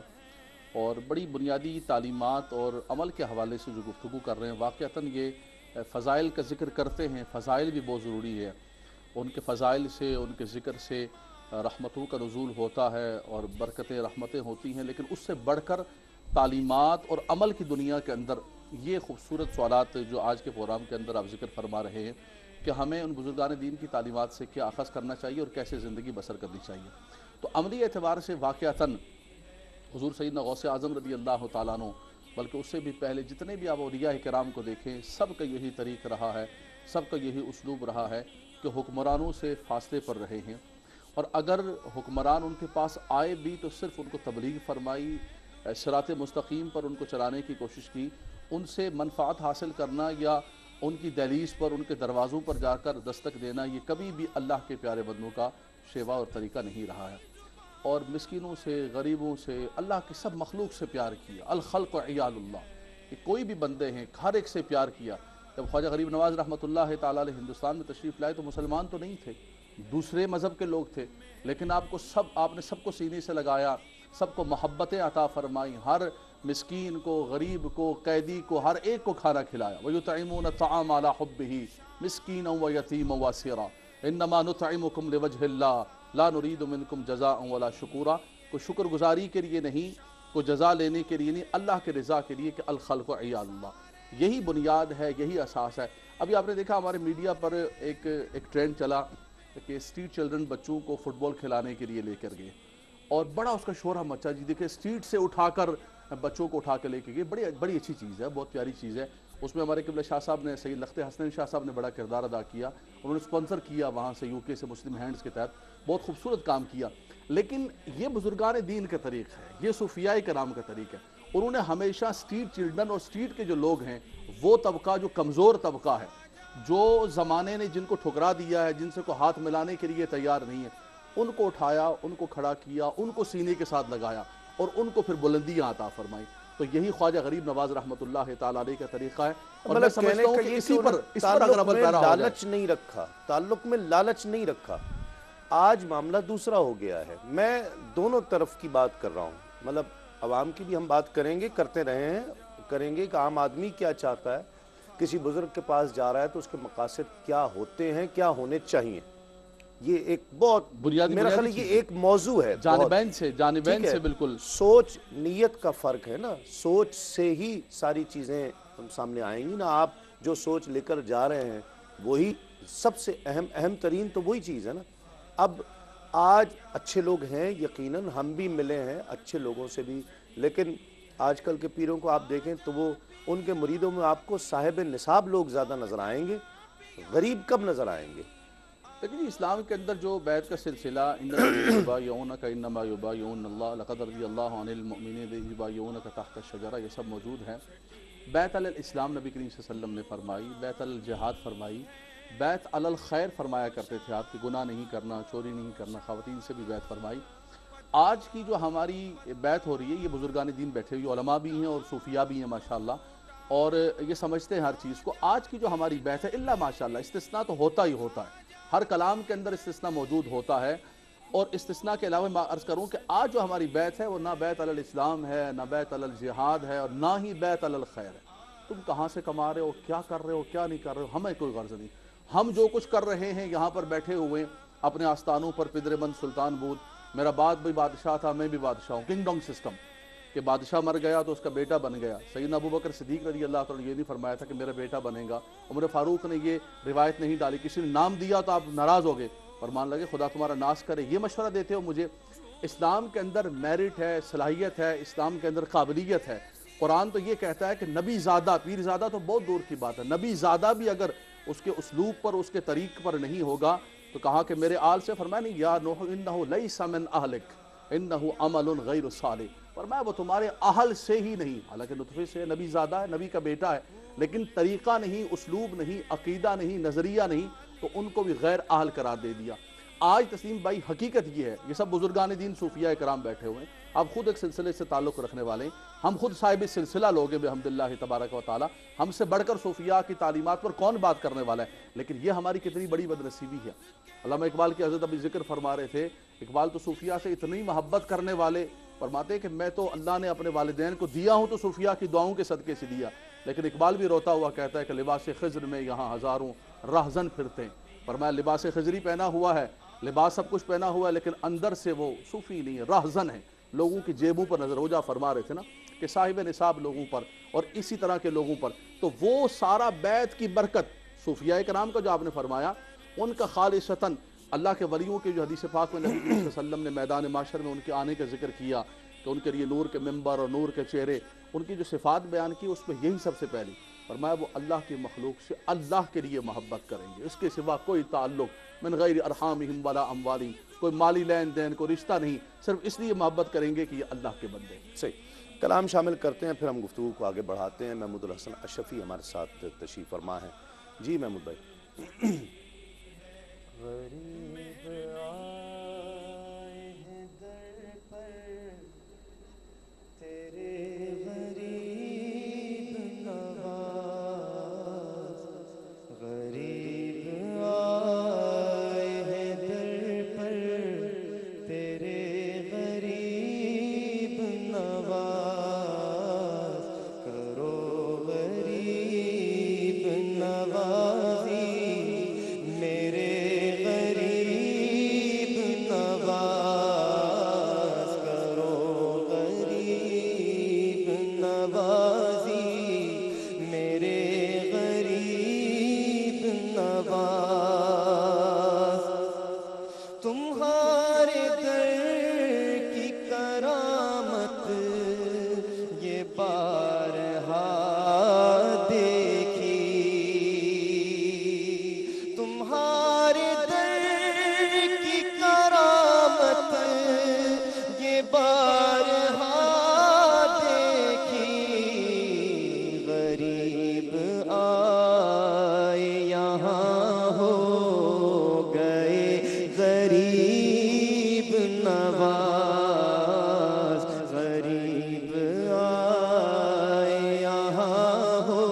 اور بڑی بنیادی تعلیمات اور عمل کے حوالے سے جو گفتگو کر رہے ہیں، واقعتاً یہ فضائل کا ذکر کرتے ہیں، فضائل بھی بہت ضروری ہے، ان کے فضائل سے، ان کے ذکر سے رحمتوں کا نزول ہوتا ہے اور برکتیں رحمتیں ہوتی ہیں، لیکن اس سے بڑھ کر تعلیمات اور عمل کی دنیا کے اندر یہ خوبصورت سوالات جو آج کے پروگرام کے اندر آپ ذکر فرما رہے ہیں کہ ہمیں ان بزرگان دین کی تعلیمات سے کیا اخذ کرنا چاہیے اور کیسے زندگی بسر کرنی چاہیے۔ تو عملی اعتبار سے واقعتاً حضور سیدنا غوث اعظم رضی اللہ تعالیٰ عنہ، بلکہ اس سے بھی پہلے جتنے بھی آپ اولیاء کرام کو دیکھیں، سب کا یہی طریق رہا ہے، سب کا یہی اسلوب رہا ہے کہ حکمرانوں سے فاصلے پر رہے ہیں، اور اگر حکمران ان کے پاس آئے بھی تو صرف ان کو تبلیغ فرمائی، صراط مستقیم پر ان کو چلانے کی کوشش کی، ان سے منفعت حاصل کرنا یا ان کی دہلیز پر، ان کے دروازوں پر جا کر دستک دینا، یہ کبھی بھی اللہ کے پیارے بندوں کا شیوا اور طریقہ نہیں رہا ہے۔ اور مسکینوں سے، غریبوں سے، اللہ کی سب مخلوق سے پیار کیا، الخلق عیال اللہ، کہ کوئی بھی بندے ہیں ہر ایک سے پیار کیا۔ جب خواجہ غریب نواز رحمۃ اللہ تعالیٰ علیہ ہندوستان میں تشریف لائے تو مسلمان تو نہیں تھے، دوسرے مذہب کے لوگ تھے، لیکن آپ نے سب کو سینے سے لگایا، سب کو محبتیں عطا فرمائی، ہر مسکین کو، غریب کو، قیدی کو، ہر ایک کو کھانا کھلایا۔ وَيُطْعِمُونَ الطَّعَامَ عَلَىٰ حُبِّهِ مِسْكِينًا وَيَتِيمًا وَأَسِيرًا إِنَّمَا نُطْعِمُكُمْ لِوَجْهِ اللَّهِ لَا نُرِيدُ مِنْكُمْ جَزَاءً وَلَا شُكُورًا، کوئی شکر گزاری کے لیے نہیں، کوئی جزا لینے کے لیے نہیں، اللہ کے رضا کے لیے، کہ الخلق عیال اللہ، یہی بنیاد ہے، یہی اساس ہے۔ ابھی آپ نے دیکھا ہمارے میڈیا پر ایک ٹرینڈ چلا کہ اسٹریٹ چلڈرن بچوں کو فٹ بال کھلانے کے لیے لے کر گئے، اور بڑا اس کا شورہ مچا، جی دیکھیں اسٹریٹ سے اٹھا کر بچوں کو اٹھا کے لے کے گئے، بڑی اچھی چیز ہے، بہت پیاری چیز ہے۔ اس میں ہمارے قبلہ شاہ صاحب نے، سید لخت حسن شاہ صاحب نے بڑا کردار ادا کیا، انہوں نے اسپانسر کیا وہاں سے، یو کے سے، مسلم ہینڈز کے تحت بہت خوبصورت کام کیا۔ لیکن یہ بزرگان دین کا طریق ہے، یہ صوفیاء کرام کا طریق ہے، انہوں نے ہمیشہ اسٹریٹ چلڈرن اور اسٹریٹ کے جو لوگ ہیں، وہ طبقہ جو کمزور طبقہ ہے، جو زمانے نے جن کو ٹھکرا دیا ہے، جن سے کو ہاتھ ملانے کے لیے تیار نہیں ہے، ان کو اٹھایا، ان کو کھڑا کیا، ان کو سینے کے ساتھ لگایا، اور ان کو پھر بلندیاں عطا فرمائی۔ تو یہی خواجہ غریب نواز رحمۃ اللہ تعالیٰ علیہ کا طریقہ ہے، اور میں سمجھتا ہوں کہ اسی پر اگر عمل پیرا ہو جائے۔ لالچ نہیں رکھا، تعلق میں لالچ نہیں رکھا۔ آج معاملہ دوسرا ہو گیا ہے، میں دونوں طرف کی بات کر رہا ہوں، مطلب عوام کی بھی ہم بات کریں گے، کرتے رہے ہیں، کریں گے کہ عام آدمی کیا چاہتا ہے، کسی بزرگ کے پاس جا رہا ہے تو اس کے مقاصد کیا ہوتے ہیں، کیا ہونے چاہیے۔ یہ ایک بہت بنیادی میرا خیال یہ ایک موضوع ہے، جانبین سے بالکل سوچ نیت کا فرق ہے نا، سوچ سے ہی ساری چیزیں سامنے آئیں گی نا۔ آپ جو سوچ لے کر جا رہے ہیں وہی سب سے اہم ترین تو وہی چیز ہے نا۔ اب آج اچھے لوگ ہیں، یقیناً ہم بھی ملے ہیں اچھے لوگوں سے بھی، لیکن آج کل کے پیروں کو آپ دیکھیں تو وہ ان کے مریدوں میں آپ کو صاحب نصاب لوگ زیادہ نظر آئیں گے، غریب کب نظر آئیں گے۔ لیکن جی اسلام کے اندر جو بیعت کا سلسلہ، انما یبایعونک انما یبایعون اللہ لقد رضی اللہ عن المؤمنین اذ یبایعونک تحت الشجرہ، یہ سب موجود ہیں۔ بیعت علی الاسلام نبی کریم صلی اللہ علیہ وسلم نے فرمائی، بیعت علی الجہاد فرمائی، بیعت علی الخیر فرمایا کرتے تھے آپ، کہ گناہ نہیں کرنا، چوری نہیں کرنا، خواتین سے بھی بیعت فرمائی۔ آج کی جو ہماری بیعت ہو رہی ہے، یہ بزرگان دین بیٹھے ہوئے علماء بھی ہیں اور صوفیاء بھی ہیں ماشاءاللہ، اور یہ سمجھتے ہیں ہر چیز کو۔ آج کی جو ہماری بیعت ہے، اللہ ماشاءاللہ استثناء تو ہوتا ہی ہوتا ہے، ہر کلام کے اندر استثناء موجود ہوتا ہے، اور استثناء کے علاوہ میں عرض کروں کہ آج جو ہماری بیعت ہے وہ نہ بیعت علی الاسلام ہے، نہ بیعت علی الجہاد ہے، اور نہ ہی بیعت علی الخیر ہے۔ تم کہاں سے کما رہے ہو، کیا کر رہے ہو، کیا نہیں کر رہے ہو، ہمیں کوئی غرض نہیں۔ ہم جو کچھ کر رہے ہیں یہاں پر بیٹھے ہوئے اپنے آستانوں پر، پدر بند سلطان بود، میرا باپ بھی بادشاہ تھا، میں بھی بادشاہ ہوں، کنگڈم سسٹم، کہ بادشاہ مر گیا تو اس کا بیٹا بن گیا۔ سیدنا ابوبکر صدیق رضی اللہ تعالیٰ نے یہ نہیں فرمایا تھا کہ میرا بیٹا بنے گا، عمر فاروق نے یہ روایت نہیں ڈالی، کسی نے نام دیا تو آپ ناراض ہو گئے، فرمان لگے خدا تمہارا ناس کرے، یہ مشورہ دیتے ہو مجھے۔ اسلام کے اندر میرٹ ہے، صلاحیت ہے، اسلام کے اندر قابلیت ہے۔ قرآن تو یہ کہتا ہے کہ نبی زادہ، پیر زادہ تو بہت دور کی بات ہے، نبی زادہ بھی اگر اس کے اسلوب پر، اس کے طریق پر نہیں ہوگا تو کہا کہ میرے آل سے، فرمایا نہیں یا نوح انہو لیس من اہلک انہو عمل غیر صالح، فرمایا وہ تمہارے اہل سے ہی نہیں، حالانکہ نطفے سے نبی زادہ ہے، نبی کا بیٹا ہے، لیکن طریقہ نہیں، اسلوب نہیں، عقیدہ نہیں، نظریہ نہیں، تو ان کو بھی غیر اہل قرار دے دیا۔ آج تسلیم بھائی حقیقت یہ ہے، یہ سب بزرگان دین صوفیاء کرام بیٹھے ہوئے ہیں، آپ خود ایک سلسلے سے تعلق رکھنے والے ہیں، ہم خود صاحب سلسلہ لوگ ہیں بحمداللہ تبارک و تعالی، ہم سے بڑھ کر صوفیاء کی تعلیمات پر کون بات کرنے والا ہے، لیکن یہ ہماری کتنی بڑی بدنصیبی ہے۔ علامہ اقبال کی حضرت ابھی ذکر فرما رہے تھے، اقبال تو صوفیاء سے اتنی محبت کرنے والے، فرماتے ہیں کہ میں تو اللہ نے اپنے والدین کو دیا ہوں تو صوفیاء کی دعاؤں کے صدقے سے دیا، لیکن اقبال بھی روتا ہوا کہتا ہے کہ لباس خضر میں یہاں ہزاروں رہزن پھرتے ہیں، فرمایا لباس خضری پہنا ہوا ہے، لباس سب کچھ پہنا ہوا ہے، لیکن اندر سے وہ صوفی نہیں ہے، رہزن ہے، لوگوں کی جیبوں پر نظر، روجہ فرما رہے تھے نا کہ صاحب نصاب لوگوں پر اور اسی طرح کے لوگوں پر، تو وہ سارا بیت کی برکت صوفیاء کرام کا جو آپ نے فرمایا، ان کا خالصتاً اللہ کے ولیوں کے جو حدیث پاک میں نبی صلی اللہ علیہ وسلم نے میدان معاشر میں ان کے آنے کا ذکر کیا کہ ان کے لیے نور کے منبر اور نور کے چہرے، ان کی جو صفات بیان کی اس میں یہی سب سے پہلی، فرمایا وہ اللہ کی مخلوق سے اللہ کے لیے محبت کریں گے، اس کے سوا کوئی تعلق من غیر ارحامہم ولا اموالہم، کوئی مالی لین دین کوئی رشتہ نہیں، صرف اس لیے محبت کریں گے کہ یہ اللہ کے بندے ہیں۔ صحیح کلام شامل کرتے ہیں، پھر ہم گفتگو کو آگے بڑھاتے ہیں۔ محمود الحسن اشرفی ہمارے ساتھ تشریف فرما ہے۔ جی محمود بھائی۔ غریب آئے ہیں در پر تیرے غریب نواز، غریب آئے ہیں در پر تیرے غریب نواز، کرو غریب نوازی میرے غریب نواز، کرو غریب نوازی میرے غریب نواز، تمہارے در کی کرامت یہ بارہا دیکھی، تمہارے در کی کرامت یہ بارہا دیکھی، غریب آئے یہاں ہو گئے غریب نواز، غریب آئے یہاں ہو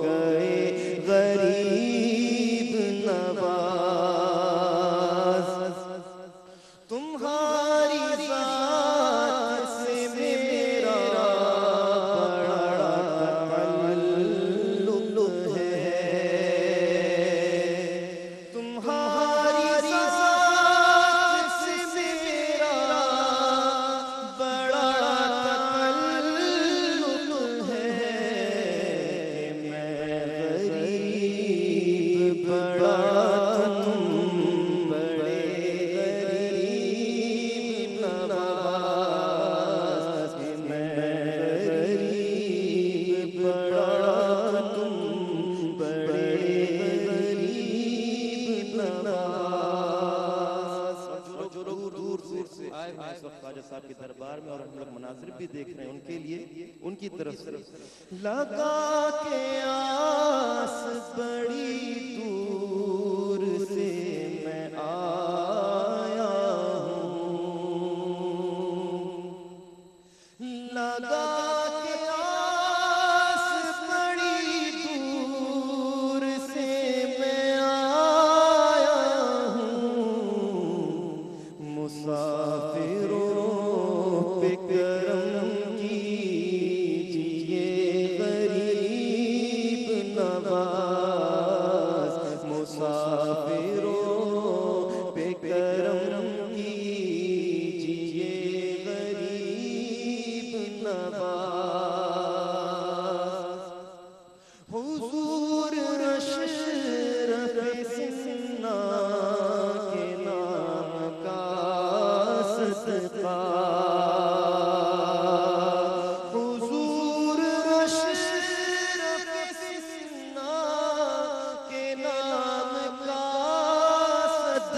گئے غریب نواز، تمہاری ذات سے میرا بڑا تعلق ہے، تمہاری ذات سے میرا بڑا تعلق ہے، میں غریب بڑا تم بڑے غریب نواز، میں غریب بڑا تم بڑے غریب نواز، جو لوگ دور دور سے آئے ہیں اس وقت خواجہ صاحب کے دربار میں اور ہم لوگ مناظر بھی دیکھ رہے ہیں، ان کے لیے ان کی طرف سے لگا کے آس بڑی دور سے میں آیا ہوں، لگا کے آس بڑی دور سے میں آیا ہوں، مسافروں پہ کرم کیجئے غریب نواز،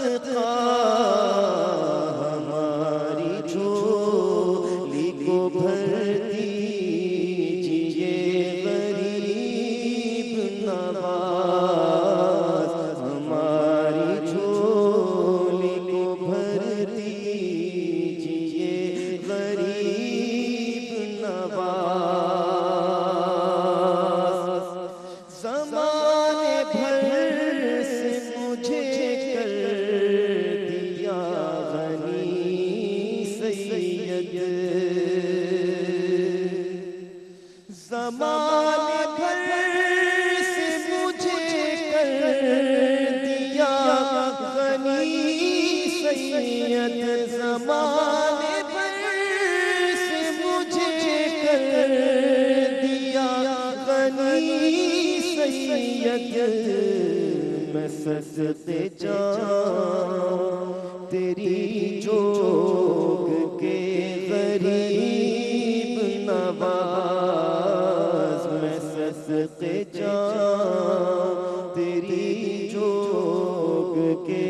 صدقہ ہماری جھولی کو بھر دیجئے غریب نواز، ہماری جھولی کو بھر دیجئے غریب نواز، زمانے بھر سے مجھے کر دیا غنی سید، زمانے بھر سے مجھے کر دیا غنی سید، زمانے بھر سے مجھے کر دیا غنی سید، میں صدقے جاؤں تیری جوگ کے غریب نواز، میں صدقے جاؤں تیری جوگ کے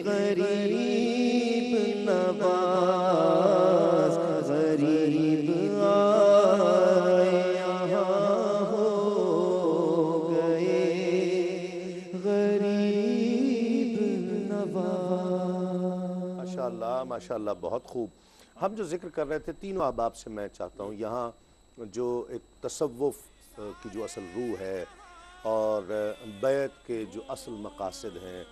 غریب نواز، غریب آئے یہاں ہو گئے غریب نواز۔ ماشاءاللہ ماشاءاللہ، بہت خوب۔ ہم جو ذکر کر رہے تھے تینوں احباب سے میں چاہتا ہوں یہاں جو ایک تصوف کی جو اصل روح ہے اور بیعت کے جو اصل مقاصد ہیں،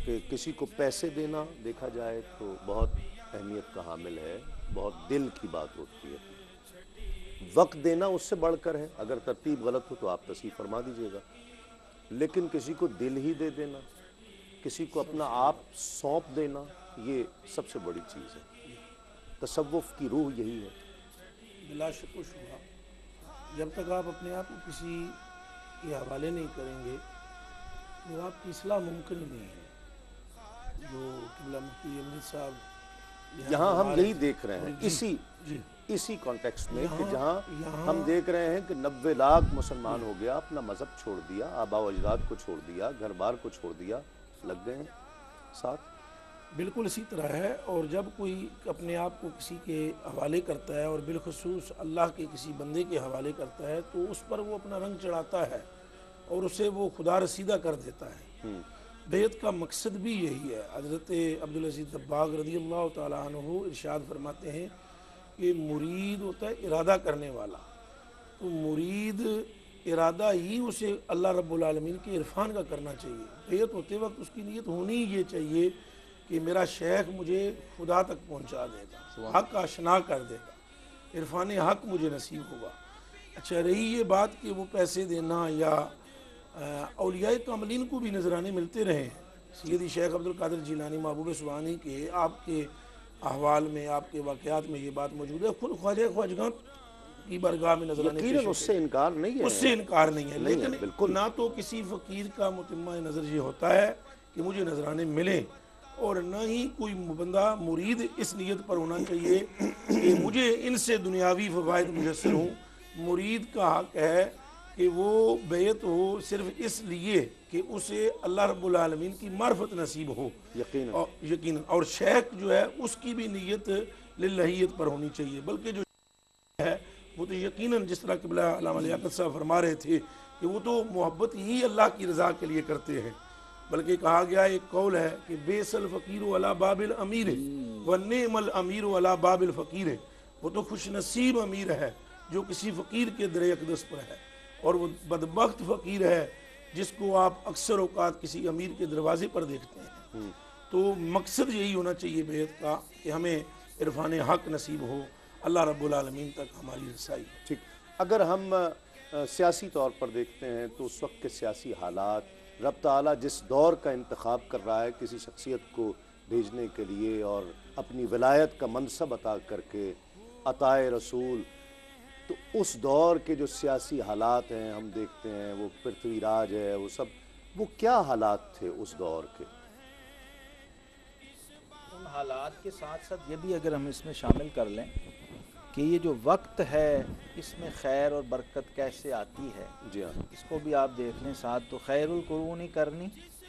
کہ کسی کو پیسے دینا دیکھا جائے تو بہت اہمیت کا حامل ہے، بہت دل کی بات ہوتی ہے۔ وقت دینا اس سے بڑھ کر ہے، اگر ترتیب غلط ہو تو آپ تصحیح فرما دیجئے گا، لیکن کسی کو دل ہی دے دینا، کسی کو اپنا آپ سونپ دینا، یہ سب سے بڑی چیز ہے۔ تصوف کی روح یہی ہے۔ بلا شک و شبہ جب تک آپ اپنے آپ کو کسی کے حوالے نہیں کریں گے تو آپ کی اصلاح ممکن ہی نہیں ہے۔ جو قبلہ مفتی امجد صاحب یہاں ہم ہمارے یہی دیکھ رہے ہیں، اسی کانٹیکسٹ میں کہ جہاں ہم دیکھ رہے ہیں کہ 90 لاکھ مسلمان ہو گیا، اپنا مذہب چھوڑ دیا، آبا و اجداد کو چھوڑ دیا، گھر بار کو چھوڑ دیا، لگ گئے ہیں ساتھ۔ بالکل اسی طرح ہے، اور جب کوئی اپنے آپ کو کسی کے حوالے کرتا ہے اور بالخصوص اللہ کے کسی بندے کے حوالے کرتا ہے تو اس پر وہ اپنا رنگ چڑھاتا ہے اور اسے وہ خدا رسیدہ کر دیتا ہے۔ بیعت کا مقصد بھی یہی ہے۔ حضرت عبدالعزیز دباغ رضی اللہ تعالیٰ عنہ ارشاد فرماتے ہیں کہ مرید ہوتا ہے ارادہ کرنے والا، تو مرید ارادہ ہی اسے اللہ رب العالمین کے عرفان کا کرنا چاہیے۔ بیعت ہوتے وقت اس کی نیت ہونی یہ چاہیے کہ میرا شیخ مجھے خدا تک پہنچا دے گا، حق آشنا کر دے گا، عرفان حق مجھے نصیب ہوگا۔ اچھا رہی یہ بات کہ وہ پیسے دینا یا اولیاء کاملین کو بھی نذرانے ملتے رہے ہیں۔ سیدی شیخ عبدالقادر جیلانی محبوب سبحانی کے آپ کے احوال میں، آپ کے واقعات میں یہ بات موجود ہے، خود خواجہ خواجگاں کی بارگاہ میں نذرانے پیش یقیناً اس سے انکار نہیں ہے، اس سے انکار نہیں ہے، لیکن بالکل نہ تو کسی فقیر کا متمہ نظر یہ ہوتا ہے کہ مجھے نذرانے ملیں، اور نہ ہی کوئی بندہ مرید اس نیت پر ہونا چاہیے کہ مجھے ان سے دنیاوی فوائد میسر ہوں۔ مرید کا حق ہے کہ وہ بیعت ہو صرف اس لیے کہ اسے اللہ رب العالمین کی معرفت نصیب ہو، یقیناً، اور شیخ جو ہے اس کی بھی نیت للہیت پر ہونی چاہیے، بلکہ جو ہے وہ تو یقیناً جس طرح قبلہ علامہ لیاقت صاحب فرما رہے تھے کہ وہ تو محبت ہی اللہ کی رضا کے لیے کرتے ہیں، بلکہ کہا گیا ایک قول ہے کہ بیس الفقیر علی باب الامیر ونعم الامیر علی باب الفقیر، وہ تو خوش نصیب امیر ہے جو کسی فقیر کے در اقدس پر ہے، اور وہ بدبخت فقیر ہے جس کو آپ اکثر اوقات کسی امیر کے دروازے پر دیکھتے ہیں۔ تو مقصد یہی ہونا چاہیے بیعت کا کہ ہمیں عرفان حق نصیب ہو، اللہ رب العالمین تک ہماری رسائی ہو۔ ٹھیک، اگر ہم سیاسی طور پر دیکھتے ہیں تو اس وقت کے سیاسی حالات، رب تعالیٰ جس دور کا انتخاب کر رہا ہے کسی شخصیت کو بھیجنے کے لیے اور اپنی ولایت کا منصب عطا کر کے عطائے رسول، تو اس دور کے جو سیاسی حالات ہیں ہم دیکھتے ہیں، وہ پرتھوی راج ہے، وہ سب، وہ کیا حالات تھے اس دور کے؟ ان حالات کے ساتھ ساتھ یہ بھی اگر ہم اس میں شامل کر لیں کہ یہ جو وقت ہے اس میں خیر اور برکت کیسے آتی ہے، جی ہاں، اس کو بھی آپ دیکھ لیں ساتھ، تو خیر القرون کرنی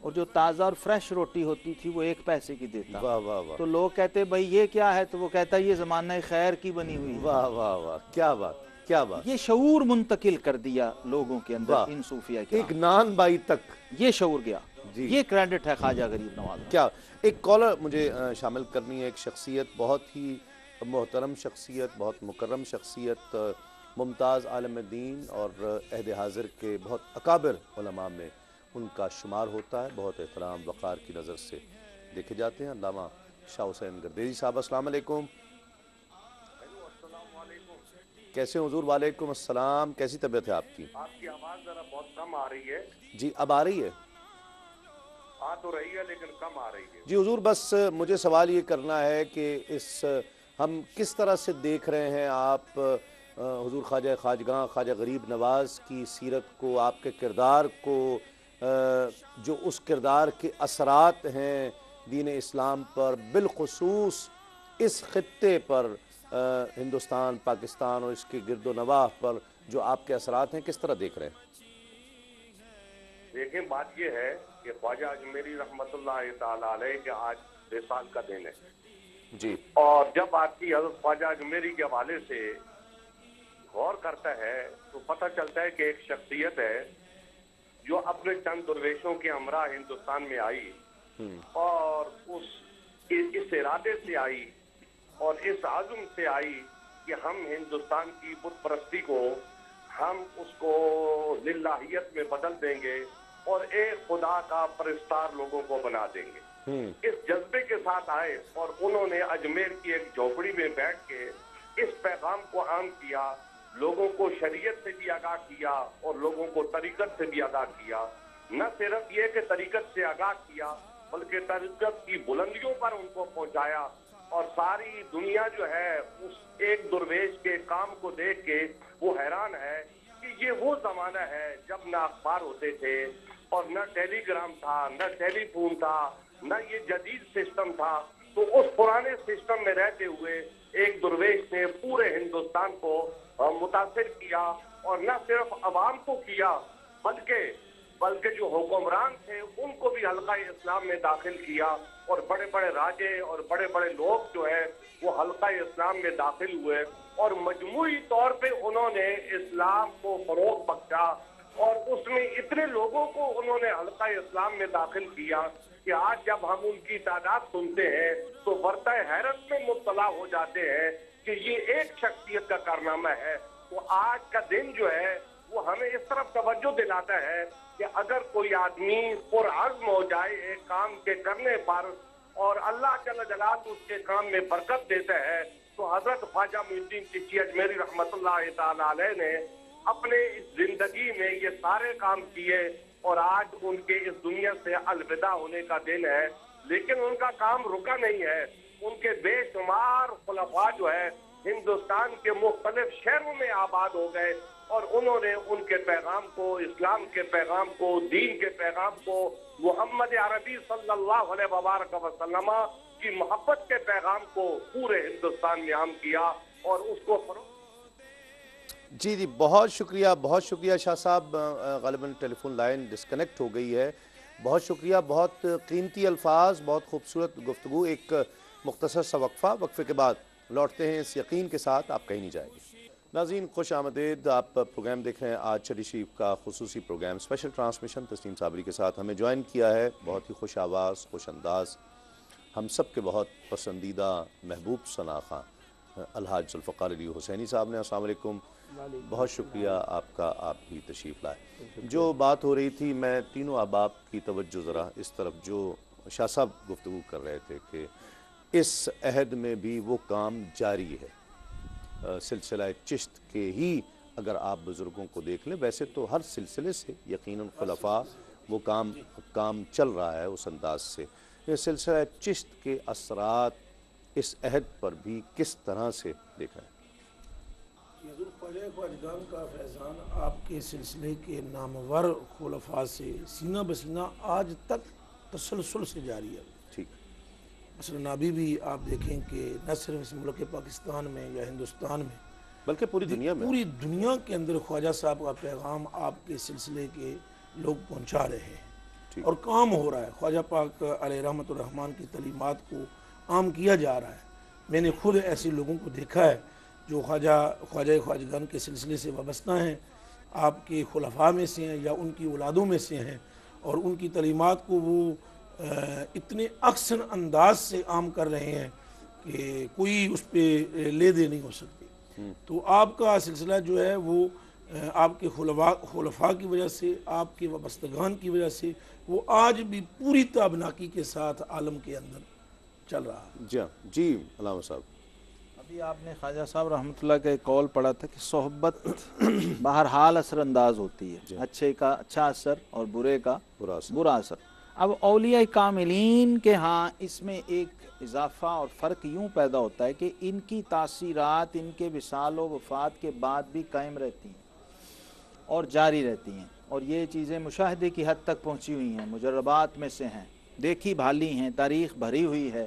اور جو تازہ اور فریش روٹی ہوتی تھی وہ 1 پیسے کی دیتا. واہ واہ واہ تو لوگ کہتے بھائی یہ کیا ہے؟ تو وہ کہتا یہ زمانہ خیر کی بنی ہوئی ہے. واہ واہ واہ، کیا بات کیا بات. یہ شعور منتقل کر دیا لوگوں کے اندر واہ. ان صوفیاء کے. ایک نان بائی تک یہ شعور گیا. جی. یہ کریڈٹ ہے خواجہ غریب نواز. کیا. ایک کالر مجھے شامل کرنی ہے، ایک شخصیت، بہت ہی محترم شخصیت، بہت مکرم شخصیت، ممتاز عالم دین اور عہد حاضر کے بہت اکابر علماء میں ان کا شمار ہوتا ہے. بہت احترام وقار کی نظر سے دیکھے جاتے ہیں. علامہ شاہ حسین گردیزی صاحب، السلام علیکم. کیسے حضور؟ وعلیکم السلام. کیسی طبیعت ہے آپ کی؟ آپ کی آواز ذرا بہت کم آ رہی ہے. جی اب آ رہی ہے؟ آ تو رہی ہے لیکن کم آ رہی ہے. جی حضور، بس مجھے سوال یہ کرنا ہے کہ ہم کس طرح سے دیکھ رہے ہیں آپ حضور خواجہ خواجگاں خواجہ غریب نواز کی سیرت کو، آپ کے کردار کو، جو اس کردار کے اثرات ہیں دین اسلام پر، بالخصوص اس خطے پر، ہندوستان، پاکستان اور اس کے گرد و نواح پر جو آپ کے اثرات ہیں، کس طرح دیکھ رہے ہیں؟ دیکھیں، بات یہ ہے کہ خواجہ اجمیری رحمۃ اللہ تعالیٰ علیہ کے آج وصال کا دن ہے جی. اور جب آدمی حضرت خواجہ اجمیری کے حوالے سے غور کرتا ہے تو پتہ چلتا ہے کہ ایک شخصیت ہے جو اپنے چند درویشوں کے ہمراہ ہندوستان میں آئی اور اس ارادے سے آئی اور اس عزم سے آئی کہ ہم ہندوستان کی بت پرستی کو، ہم اس کو للہیت میں بدل دیں گے اور ایک خدا کا پرستار لوگوں کو بنا دیں گے. اس جذبے کے ساتھ آئے اور انہوں نے اجمیر کی ایک جھوپڑی میں بیٹھ کے اس پیغام کو عام کیا، لوگوں کو شریعت سے بھی آگاہ کیا اور لوگوں کو طریقت سے بھی آگاہ کیا. نہ صرف یہ کہ طریقت سے آگاہ کیا بلکہ طریقت کی بلندیوں پر ان کو پہنچایا. اور ساری دنیا جو ہے اس ایک درویش کے کام کو دیکھ کے وہ حیران ہے کہ یہ وہ زمانہ ہے جب نہ اخبار ہوتے تھے اور نہ ٹیلی گرام تھا، نہ ٹیلی فون تھا، نہ یہ جدید سسٹم تھا. تو اس پرانے سسٹم میں رہتے ہوئے ایک درویش نے پورے ہندوستان کو متاثر کیا اور نہ صرف عوام کو کیا بلکہ جو حکمران تھے ان کو بھی حلقہ اسلام میں داخل کیا اور بڑے بڑے راجے اور بڑے بڑے لوگ جو ہے وہ حلقہ اسلام میں داخل ہوئے اور مجموعی طور پہ انہوں نے اسلام کو فروغ بخشا. اور اس میں اتنے لوگوں کو انہوں نے حلقہ اسلام میں داخل کیا کہ آج جب ہم ان کی تعداد سنتے ہیں تو ورطہ حیرت میں مبتلا ہو جاتے ہیں کہ یہ ایک شخصیت کا کارنامہ ہے. تو آج کا دن جو ہے وہ ہمیں اس طرف توجہ دلاتا ہے کہ اگر کوئی آدمی پرعزم ہو جائے ایک کام کے کرنے پر اور اللہ جل جلالہ اس کے کام میں برکت دیتا ہے، تو حضرت خواجہ معین الدین چشتی اجمیری رحمۃ اللہ تعالیٰ علیہ نے اپنے اس زندگی میں یہ سارے کام کیے اور آج ان کے اس دنیا سے الوداع ہونے کا دن ہے. لیکن ان کا کام رکا نہیں ہے. ان کے بے شمار خلفاء جو ہے ہندوستان کے مختلف شہروں میں آباد ہو گئے اور انہوں نے ان کے پیغام کو، اسلام کے پیغام کو، دین کے پیغام کو، محمد عربی صلی اللہ علیہ وبارک وسلم کی محبت کے پیغام کو پورے ہندوستان میں عام کیا اور اس کو فروغ. جی بہت شکریہ شاہ صاحب. غالباً ٹیلی فون لائن ڈسکنیکٹ ہو گئی ہے. بہت شکریہ، بہت قیمتی الفاظ، بہت خوبصورت گفتگو. ایک مختصر سا وقفے کے بعد لوٹتے ہیں اس یقین کے ساتھ آپ کہیں نہیں جائیں گے. ناظرین خوش آمدید. آپ پروگرام دیکھ رہے ہیں آج شریف شریف کا خصوصی پروگرام اسپیشل ٹرانسمیشن. تسلیم صابری کے ساتھ ہمیں جوائن کیا ہے بہت ہی خوش آواز، خوش انداز، ہم سب کے بہت پسندیدہ محبوب ثناء الحاج ذوالفقار علی حسینی صاحب نے. السلام علیکم. بہت شکریہ آپ کا، آپ بھی تشریف لائے. جو بات ہو رہی تھی، میں تینوں احباب کی توجہ ذرا اس طرف، جو شاہ صاحب گفتگو کر رہے تھے کہ اس عہد میں بھی وہ کام جاری ہے. سلسلہ چشت کے ہی اگر آپ بزرگوں کو دیکھ لیں، ویسے تو ہر سلسلے سے یقیناً خلفاء وہ کام چل رہا ہے اس انداز سے. یہ سلسلہ چشت کے اثرات اس عہد پر بھی کس طرح سے دیکھ رہے ہیں؟ حضور خواجہ خواجگان کا فیضان آپ کے سلسلے کے نامور خلفاء سے سینہ بسینہ آج تک تسلسل سے جاری ہے. ٹھیک. مثلا ابھی بھی آپ دیکھیں کہ نہ صرف اس ملک پاکستان میں یا ہندوستان میں بلکہ پوری دنیا کے اندر خواجہ صاحب کا پیغام آپ کے سلسلے کے لوگ پہنچا رہے ہیں. اور کام ہو رہا ہے، خواجہ پاک علیہ رحمت الرحمن کی تعلیمات کو عام کیا جا رہا ہے۔ میں نے خود ایسے لوگوں کو دیکھا ہے جو خواجہ خواجگان کے سلسلے سے وابستہ ہیں، آپ کے خلفاء میں سے ہیں یا ان کی اولادوں میں سے ہیں، اور ان کی تعلیمات کو وہ اتنے احسن انداز سے عام کر رہے ہیں کہ کوئی اس پہ لے دے نہیں ہو سکتی۔ تو آپ کا سلسلہ جو ہے وہ آپ کے خلفاء کی وجہ سے، آپ کے وابستگان کی وجہ سے وہ آج بھی پوری تابناکی کے ساتھ عالم کے اندر چل رہا ہے۔ جی علامہ صاحب، ابھی آپ نے خواجہ صاحب رحمۃ اللہ کا ایک قول پڑھا تھا کہ صحبت بہرحال اثر انداز ہوتی ہے، اچھے کا اچھا اثر اور برے کا برا اثر۔ اب اولیاء کاملین کے ہاں اس میں ایک اضافہ اور فرق یوں پیدا ہوتا ہے کہ ان کی تاثیرات ان کے وصال و وفات کے بعد بھی قائم رہتی ہیں اور جاری رہتی ہیں، اور یہ چیزیں مشاہدے کی حد تک پہنچی ہوئی ہیں، مجربات میں سے ہیں، دیکھی بھالی ہیں، تاریخ بھری ہوئی ہے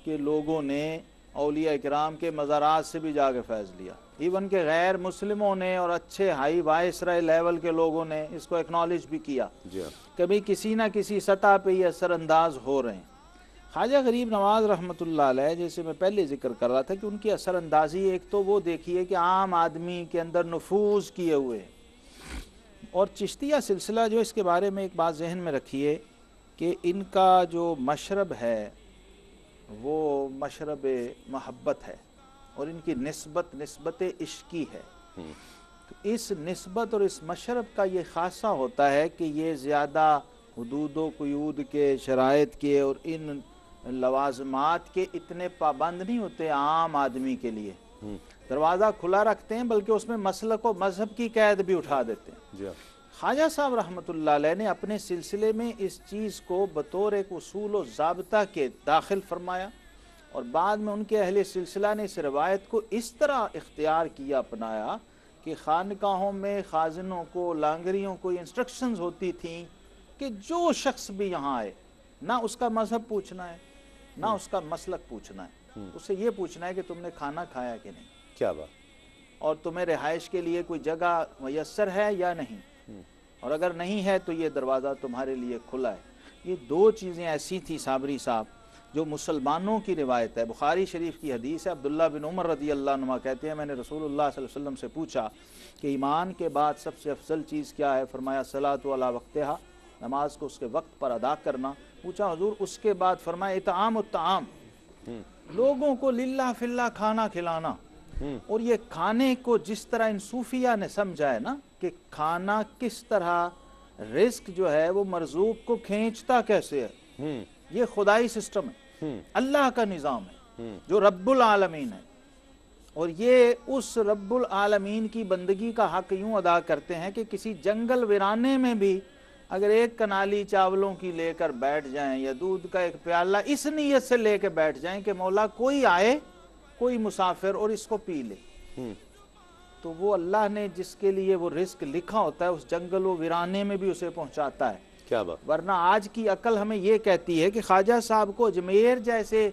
کہ لوگوں نے اولیاء اکرام کے مزارات سے بھی جا کے فیض لیا، ایون کہ غیر مسلموں نے اور اچھے ہائی وائسرائے لیول کے لوگوں نے اس کو ایکنالج بھی کیا، کبھی کسی نہ کسی سطح پہ یہ اثر انداز ہو رہے ہیں۔ خواجہ غریب نواز رحمۃ اللہ علیہ، جیسے میں پہلے ذکر کر رہا تھا کہ ان کی اثر اندازی ایک تو وہ دیکھیے کہ عام آدمی کے اندر نفوذ کیے ہوئے، اور چشتیہ سلسلہ جو اس کے بارے میں ایک بات ذہن میں رکھیے کہ ان کا جو مشرب ہے وہ مشرب محبت ہے، اور ان کی نسبت عشقی ہے۔ تو اس نسبت اور اس مشرب کا یہ خاصہ ہوتا ہے کہ یہ زیادہ حدود و قیود کے، شرائط کے اور ان لوازمات کے اتنے پابند نہیں ہوتے عام آدمی کے لیے، دروازہ کھلا رکھتے ہیں، بلکہ اس میں مسلک و مذہب کی قید بھی اٹھا دیتے ہیں۔ خواجہ صاحب رحمۃ اللہ علیہ نے اپنے سلسلے میں اس چیز کو بطور ایک اصول و ضابطہ کے داخل فرمایا، اور بعد میں ان کے اہل سلسلہ نے اس روایت کو اس طرح اختیار کیا، اپنایا کہ خانقاہوں میں خازنوں کو، لانگریوں کو انسٹرکشنز ہوتی تھیں کہ جو شخص بھی یہاں آئے، نہ اس کا مذہب پوچھنا ہے، نہ اس کا مسلک پوچھنا ہے، اسے یہ پوچھنا ہے کہ تم نے کھانا کھایا کہ نہیں، کیا بات، اور تمہیں رہائش کے لیے کوئی جگہ میسر ہے یا نہیں، اور اگر نہیں ہے تو یہ دروازہ تمہارے لیے کھلا ہے۔ یہ دو چیزیں ایسی تھیں صابری صاحب جو مسلمانوں کی روایت ہے۔ بخاری شریف کی حدیث ہے، عبداللہ بن عمر رضی اللہ عنہ کہتے ہیں میں نے رسول اللہ صلی اللہ علیہ وسلم سے پوچھا کہ ایمان کے بعد سب سے افضل چیز کیا ہے؟ فرمایا صلاۃ علی وقتہا، نماز کو اس کے وقت پر ادا کرنا۔ پوچھا حضور اس کے بعد؟ فرمایا اطعام الطعام، لوگوں کو للہ فی اللہ کھانا کھلانا۔ اور یہ کھانے کو جس طرح ان صوفیہ نے سمجھا ہے نا کہ کھانا کس طرح رزق جو ہے وہ مرزوق کو کھینچتا کیسے ہے، یہ خدائی سسٹم ہے، اللہ کا نظام ہے جو رب العالمین ہے، اور یہ اس رب العالمین کی بندگی کا حق یوں ادا کرتے ہیں کہ کسی جنگل ویرانے میں بھی اگر ایک کنالی چاولوں کی لے کر بیٹھ جائیں یا دودھ کا ایک پیالہ اس نیت سے لے کے بیٹھ جائیں کہ مولا کوئی آئے، کوئی مسافر اور اس کو پی لے، تو وہ اللہ نے جس کے لیے وہ رزق لکھا ہوتا ہے اس جنگل و ویرانے میں بھی اسے پہنچاتا ہے۔ کیا بات، ورنہ آج کی عقل ہمیں یہ کہتی ہے کہ خواجہ صاحب کو اجمیر جیسے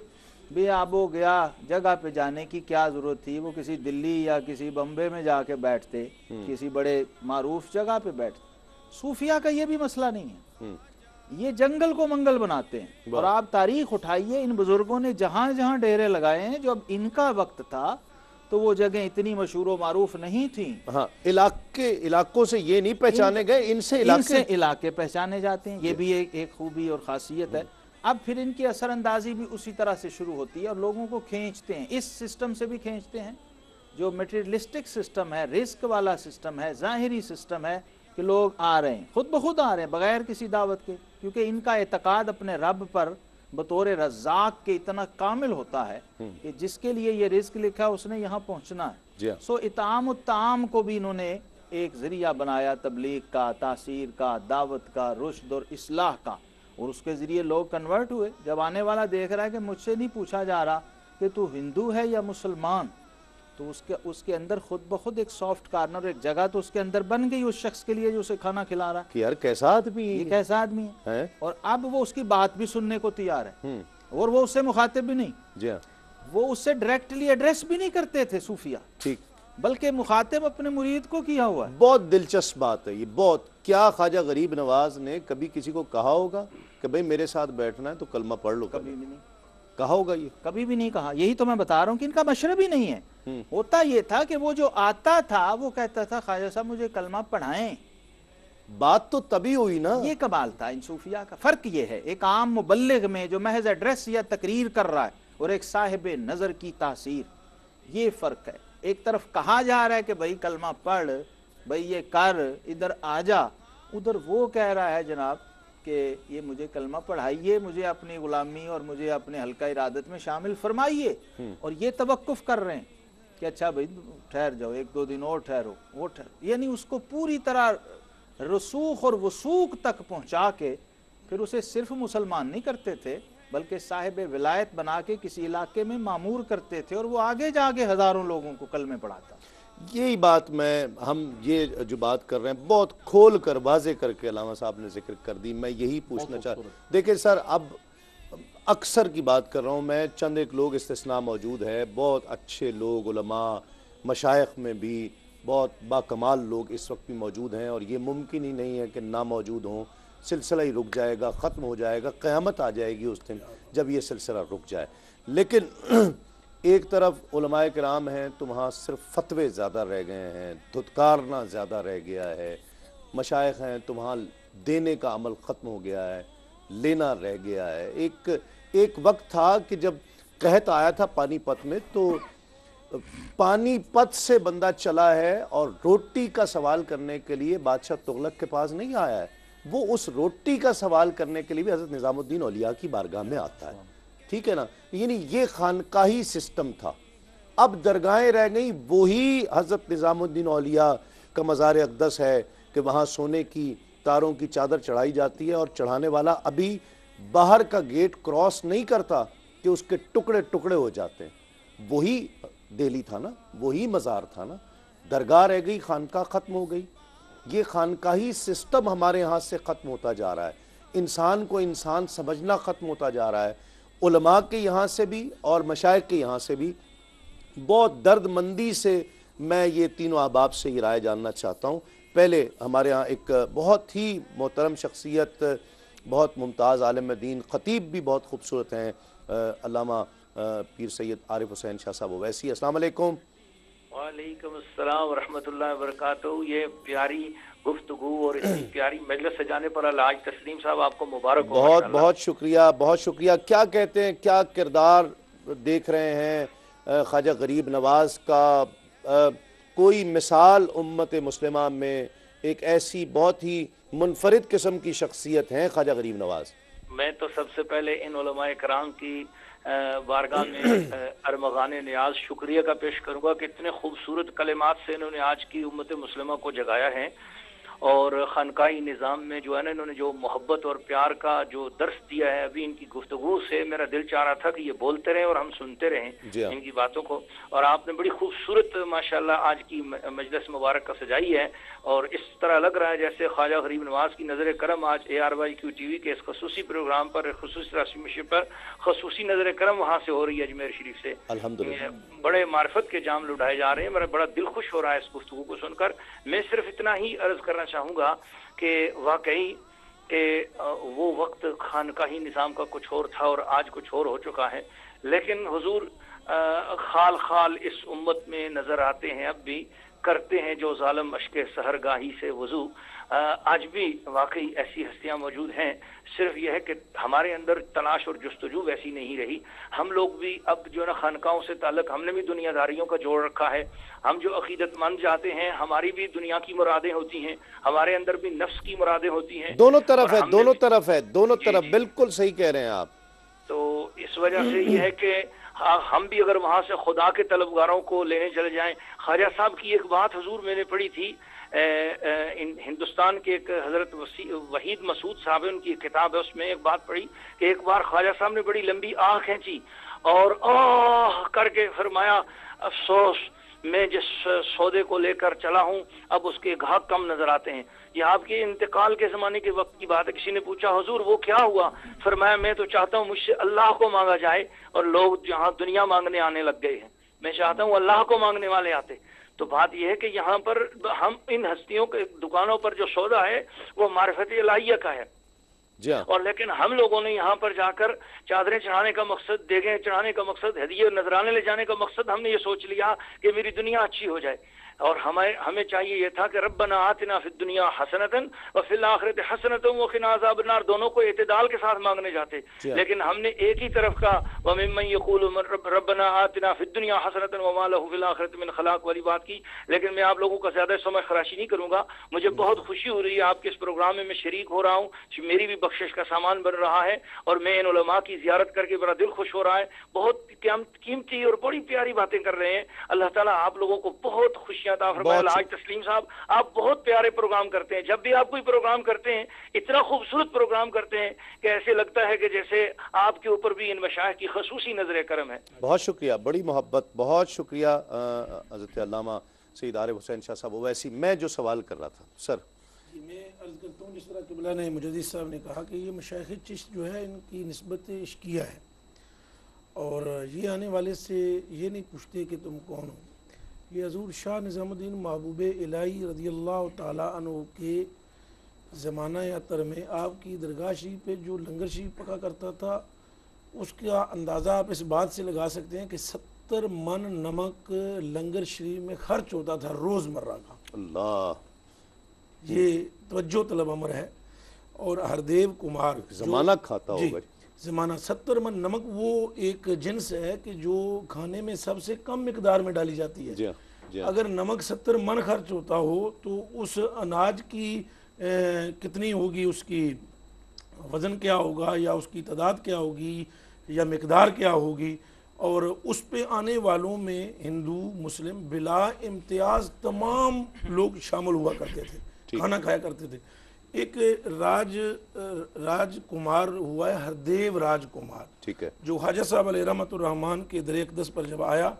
بے آب و گیا جگہ پہ جانے کی کیا ضرورت تھی، وہ کسی دلی یا کسی بمبے میں جا کے بیٹھتے، کسی بڑے معروف جگہ پہ بیٹھتے۔ صوفیہ کا یہ بھی مسئلہ نہیں ہے، یہ جنگل کو منگل بناتے ہیں، اور آپ تاریخ اٹھائیے ان بزرگوں نے جہاں جہاں ڈیرے لگائے ہیں، جو اب ان کا وقت تھا تو وہ جگہیں اتنی مشہور و معروف نہیں تھیں۔ ہاں، علاقوں سے یہ نہیں پہچانے گئے، ان سے علاقے پہچانے جاتے ہیں، یہ بھی ایک خوبی اور خاصیت ہے۔ اب پھر ان کی اثر اندازی بھی اسی طرح سے شروع ہوتی ہے اور لوگوں کو کھینچتے ہیں، اس سسٹم سے بھی کھینچتے ہیں جو میٹیریلسٹک سسٹم ہے، رزق والا سسٹم ہے، ظاہری سسٹم ہے کہ لوگ آ رہے ہیں، خود بخود آ رہے ہیں بغیر کسی دعوت کے، کیونکہ ان کا اعتقاد اپنے رب پر بطور رزاق کے اتنا کامل ہوتا ہے کہ جس کے لیے یہ رزق لکھا اس نے یہاں پہنچنا ہے۔ سو اطعام الطعام کو بھی انہوں نے ایک ذریعہ بنایا تبلیغ کا، تاثیر کا، دعوت کا، رشد اور اصلاح کا، اور اس کے ذریعے لوگ کنورٹ ہوئے۔ جب آنے والا دیکھ رہا ہے کہ مجھ سے نہیں پوچھا جا رہا کہ تو ہندو ہے یا مسلمان، تو اس کے اندر خود بخود ایک سافٹ کارنر، ایک جگہ تو اس کے اندر بن گئی اس شخص کے لیے جو اسے کھانا کھلا رہا کہ یار کیسا آدمی ہے، یہ کیسا آدمی ہے، اور اب وہ اس کی بات بھی سننے کو تیار ہے، اور وہ اس سے مخاطب بھی نہیں، وہ اس سے ڈائریکٹلی ایڈریس بھی نہیں کرتے تھے صوفیہ، بلکہ مخاطب اپنے مرید کو کیا ہوا ہے۔ بہت دلچسپ بات ہے یہ، بہت۔ کیا خواجہ غریب نواز نے کبھی کسی کو کہا ہوگا کہ بھئی میرے ساتھ بیٹھنا ہے تو کلمہ پڑھ لو؟ کبھی بھی نہیں کہا ہوگا یہ؟ کبھی بھی نہیں کہا۔ یہی تو میں بتا رہا ہوں کہ ان کا مشرب ہی نہیں ہے۔ ہوتا یہ تھا کہ وہ جو آتا تھا وہ کہتا تھا خواجہ صاحب مجھے کلمہ پڑھائیں۔ بات تو تبھی ہوئی نا۔ یہ کمال تھا ان صوفیاء کا۔ فرق یہ ہے ایک عام مبلغ میں جو محض ایڈریس یا تقریر کر رہا ہے اور ایک صاحب نظر کی تاثیر، یہ فرق ہے۔ ایک طرف کہا جا رہا ہے کہ بھئی کلمہ پڑھ، بھئی یہ کر، ادھر آ جا، ادھر وہ کہہ رہا ہے جناب کہ یہ مجھے کلمہ پڑھائیے، مجھے اپنی غلامی اور مجھے اپنے حلقہ ارادت میں شامل فرمائیے، اور یہ توقف کر رہے ہیں کہ اچھا بھئی ٹھہر جاؤ، ایک دو دن اور ٹھہرو، وہ ٹھہر، یعنی اس کو پوری طرح رسوخ اور وثوق تک پہنچا کے پھر اسے صرف مسلمان نہیں کرتے تھے بلکہ صاحب ولایت بنا کے کسی علاقے میں معمور کرتے تھے، اور وہ آگے جا کے ہزاروں لوگوں کو کلمے پڑھاتا۔ یہی بات ہم یہ جو بات کر رہے ہیں بہت کھول کر واضح کر کے علامہ صاحب نے ذکر کر دی۔ میں یہی پوچھنا دیکھیں سر، اب اکثر کی بات کر رہا ہوں میں، چند ایک لوگ استثناء موجود ہے، بہت اچھے لوگ، علماء مشائخ میں بھی بہت باکمال لوگ اس وقت بھی موجود ہیں، اور یہ ممکن ہی نہیں ہے کہ نہ موجود ہوں۔ سلسلہ ہی رک جائے گا، ختم ہو جائے گا، قیامت آ جائے گی اس دن جب یہ سلسلہ رک جائے۔ لیکن ایک طرف علماء کرام ہیں تو وہاں صرف فتوے زیادہ رہ گئے ہیں، دھتکارنا زیادہ رہ گیا ہے۔ مشائخ ہیں تو وہاں دینے کا عمل ختم ہو گیا ہے، لینا رہ گیا ہے۔ ایک وقت تھا کہ جب قحط آیا تھا پانی پت میں، تو پانی پت سے بندہ چلا ہے اور روٹی کا سوال کرنے کے لیے بادشاہ تغلق کے پاس نہیں آیا ہے، وہ اس روٹی کا سوال کرنے کے لیے بھی حضرت نظام الدین اولیاء کی بارگاہ میں آتا ہے۔ ٹھیک ہے نا؟ یعنی یہ خانقاہی سسٹم تھا۔ اب درگاہیں رہ گئیں، وہی حضرت نظام الدین اولیاء کا مزار اقدس ہے کہ وہاں سونے کی تاروں کی چادر چڑھائی جاتی ہے، اور چڑھانے والا ابھی باہر کا گیٹ کراس نہیں کرتا کہ اس کے ٹکڑے ٹکڑے ہو جاتے ہیں۔ وہی دہلی تھا نا، وہی مزار تھا نا۔ درگاہ رہ گئی، خانقاہ ختم ہو گئی۔ یہ خانقاہی سسٹم ہمارے ہاں سے ختم ہوتا جا رہا ہے، انسان کو انسان سمجھنا ختم ہوتا جا رہا ہے۔ علماء کے یہاں سے بھی اور مشائخ کے یہاں سے بھی بہت درد مندی سے میں یہ تینوں احباب سے یہ رائے جاننا چاہتا ہوں۔ پہلے ہمارے ہاں ایک بہت ہی محترم شخصیت، بہت ممتاز عالم دین، خطیب بھی بہت خوبصورت ہیں، علامہ پیر سید عارف حسین شاہ صاحب اویسی۔ السلام علیکم۔ وعلیکم السلام ورحمۃ اللہ وبرکاتہ۔ یہ پیاری گفتگو اور اتنی پیاری مجلس سجانے پر الحاج تسلیم صاحب آپ کو مبارک ہو۔ بہت بہت شکریہ، بہت شکریہ۔ کیا کہتے ہیں، کیا کردار دیکھ رہے ہیں خواجہ غریب نواز کا؟ کوئی مثال امت مسلمہ میں ایک ایسی بہت ہی منفرد قسم کی شخصیت ہیں خواجہ غریب نواز؟ میں تو سب سے پہلے ان علماء کرام کی بارگاہ میں ارمغان نیاز شکریہ کا پیش کروں گا کہ اتنے خوبصورت کلمات سے انہوں نے آج کی امت مسلمہ کو جگایا ہے، اور خانقاہی نظام میں جو ہے نا انہوں نے جو محبت اور پیار کا جو درس دیا ہے، ابھی ان کی گفتگو سے میرا دل چاہ رہا تھا کہ یہ بولتے رہیں اور ہم سنتے رہیں ان کی باتوں کو، اور آپ نے بڑی خوبصورت ماشاءاللہ آج کی مجلس مبارک کا سجائی ہے، اور اس طرح لگ رہا ہے جیسے خواجہ غریب نواز کی نظر کرم آج ARYQ-TV کے اس خصوصی پروگرام پر، خصوصی ٹرانسمیشن پر خصوصی نظر کرم وہاں سے ہو رہی ہے اجمیر شریف سے۔ الحمدللہ بڑے معرفت کے جام لٹائے جا رہے ہیں، میرا بڑا دل خوش ہو رہا ہے اس گفتگو کو سن کر۔ میں صرف اتنا ہی عرض کرنا چاہوں گا کہ واقعی کہ وہ وقت خانقاہی نظام کا کچھ اور تھا اور آج کچھ اور ہو چکا ہے، لیکن حضور خال خال اس امت میں نظر آتے ہیں، اب بھی کرتے ہیں جو ظالم اشک سحرگاہی سے وضو۔ آج بھی واقعی ایسی ہستیاں موجود ہیں، صرف یہ ہے کہ ہمارے اندر تلاش اور جستجو ویسی نہیں رہی۔ ہم لوگ بھی اب جو ہے نا خانقاہوں سے تعلق، ہم نے بھی دنیا داریوں کا جوڑ رکھا ہے۔ ہم جو عقیدت مند جاتے ہیں، ہماری بھی دنیا کی مرادیں ہوتی ہیں، ہمارے اندر بھی نفس کی مرادیں ہوتی ہیں۔ دونوں طرف ہے، دونوں طرف ہے، دونوں طرف، بالکل صحیح کہہ رہے ہیں آپ۔ تو اس وجہ سے یہ ہے کہ ہم بھی اگر وہاں سے خدا کے طلبگاروں کو لینے چلے جائیں۔ خواجہ صاحب کی ایک بات حضور میں نے پڑھی تھی، ہندوستان کے ایک حضرت وحید مسعود صاحب، ان کی کتاب ہے، اس میں ایک بات پڑھی کہ ایک بار خواجہ صاحب نے بڑی لمبی آہ کھینچی اور آہ کر کے فرمایا، افسوس میں جس سودے کو لے کر چلا ہوں اب اس کے گاہک کم نظر آتے ہیں۔ یہ آپ کے انتقال کے زمانے کے وقت کی بات ہے۔ کسی نے پوچھا حضور وہ کیا ہوا؟ فرمایا میں تو چاہتا ہوں مجھ سے اللہ کو مانگا جائے، اور لوگ جہاں دنیا مانگنے آنے لگ گئے ہیں، میں چاہتا ہوں اللہ کو مانگنے والے آتے۔ تو بات یہ ہے کہ یہاں پر ہم ان ہستیوں کے دکانوں پر جو سودا ہے وہ معرفت الہیہ کا ہے، جی ہاں، اور لیکن ہم لوگوں نے یہاں پر جا کر چادریں چڑھانے کا مقصد، دیگیں چڑھانے کا مقصد، ہدیے نذرانے لے جانے کا مقصد ہم نے یہ سوچ لیا کہ میری دنیا اچھی ہو جائے، اور ہمیں چاہیے یہ تھا کہ ربنا آتنا فی الدنیا حسنۃ وفی الآخرۃ حسنۃ وقنا عذاب النار، دونوں کو اعتدال کے ساتھ مانگنے جاتے، لیکن ہم نے ایک ہی طرف کا وممن یقول ربنا آتنا فی الدنیا حسنۃ وما له فی الآخرۃ من خلاق والی بات کی۔ لیکن میں آپ لوگوں کا زیادہ سمے خراشی نہیں کروں گا، مجھے بہت خوشی ہو رہی ہے آپ کے اس پروگرام میں شریک ہو رہا ہوں، میری بھی بخشش کا سامان بن رہا ہے، اور میں ان علماء کی زیارت کر کے بڑا دل خوش ہو رہا ہے، بہت قیمتی اور بڑی پیاری باتیں کر رہے ہیں۔ اللہ تعالیٰ آپ لوگوں کو بہت خوشیاں عطا فرمائے۔ الحاج تسلیم صاحب آپ بہت پیارے پروگرام کرتے ہیں، جب بھی آپ کوئی پروگرام کرتے ہیں اتنا خوبصورت پروگرام کرتے ہیں کہ ایسے لگتا ہے کہ جیسے آپ کے اوپر بھی ان مشائخ کی خصوصی نظر کرم ہے۔ بہت شکریہ، بڑی محبت، بہت شکریہ حضرت علامہ سید عارف حسین شاہ صاحب اویسی۔ میں جو سوال کر رہا تھا سر، میں عرض کرتا ہوں جس طرح قبلہ نے مجدد صاحب نے کہا کہ یہ مشائخ چشت جو ہے ان کی نسبت عشقیہ ہے، اور یہ آنے والے سے یہ نہیں پوچھتے کہ تم کون ہو۔ یہ حضور شاہ نظام الدین محبوب الہی رضی اللہ تعالیٰ عنہ کے زمانہ اتر میں آپ کی درگاہ شریف پہ جو لنگر شریف پکا کرتا تھا، اس کا اندازہ آپ اس بات سے لگا سکتے ہیں کہ 70 من نمک لنگر شریف میں خرچ ہوتا تھا روز مرہ کا۔ اللہ، یہ توجہ طلب امر ہے۔ اور ہردیو کمار زمانہ کھاتا ہوگا، زمانہ 70 من نمک وہ ایک جنس ہے کہ جو کھانے میں سب سے کم مقدار میں ڈالی جاتی ہے۔ اگر نمک 70 من خرچ ہوتا ہو تو اس اناج کی کتنی ہوگی، اس کی وزن کیا ہوگا، یا اس کی تعداد کیا ہوگی، یا مقدار کیا ہوگی۔ اور اس پہ آنے والوں میں ہندو مسلم بلا امتیاز تمام لوگ شامل ہوا کرتے تھے، کھانا کھایا کرتے تھے۔ ایک راج کمار ہوا ہے، ہردیو راج کمار، ٹھیک ہے، جو خواجہ صاحب علیہ رحمۃ الرحمان کے در اقدس پر جب آیا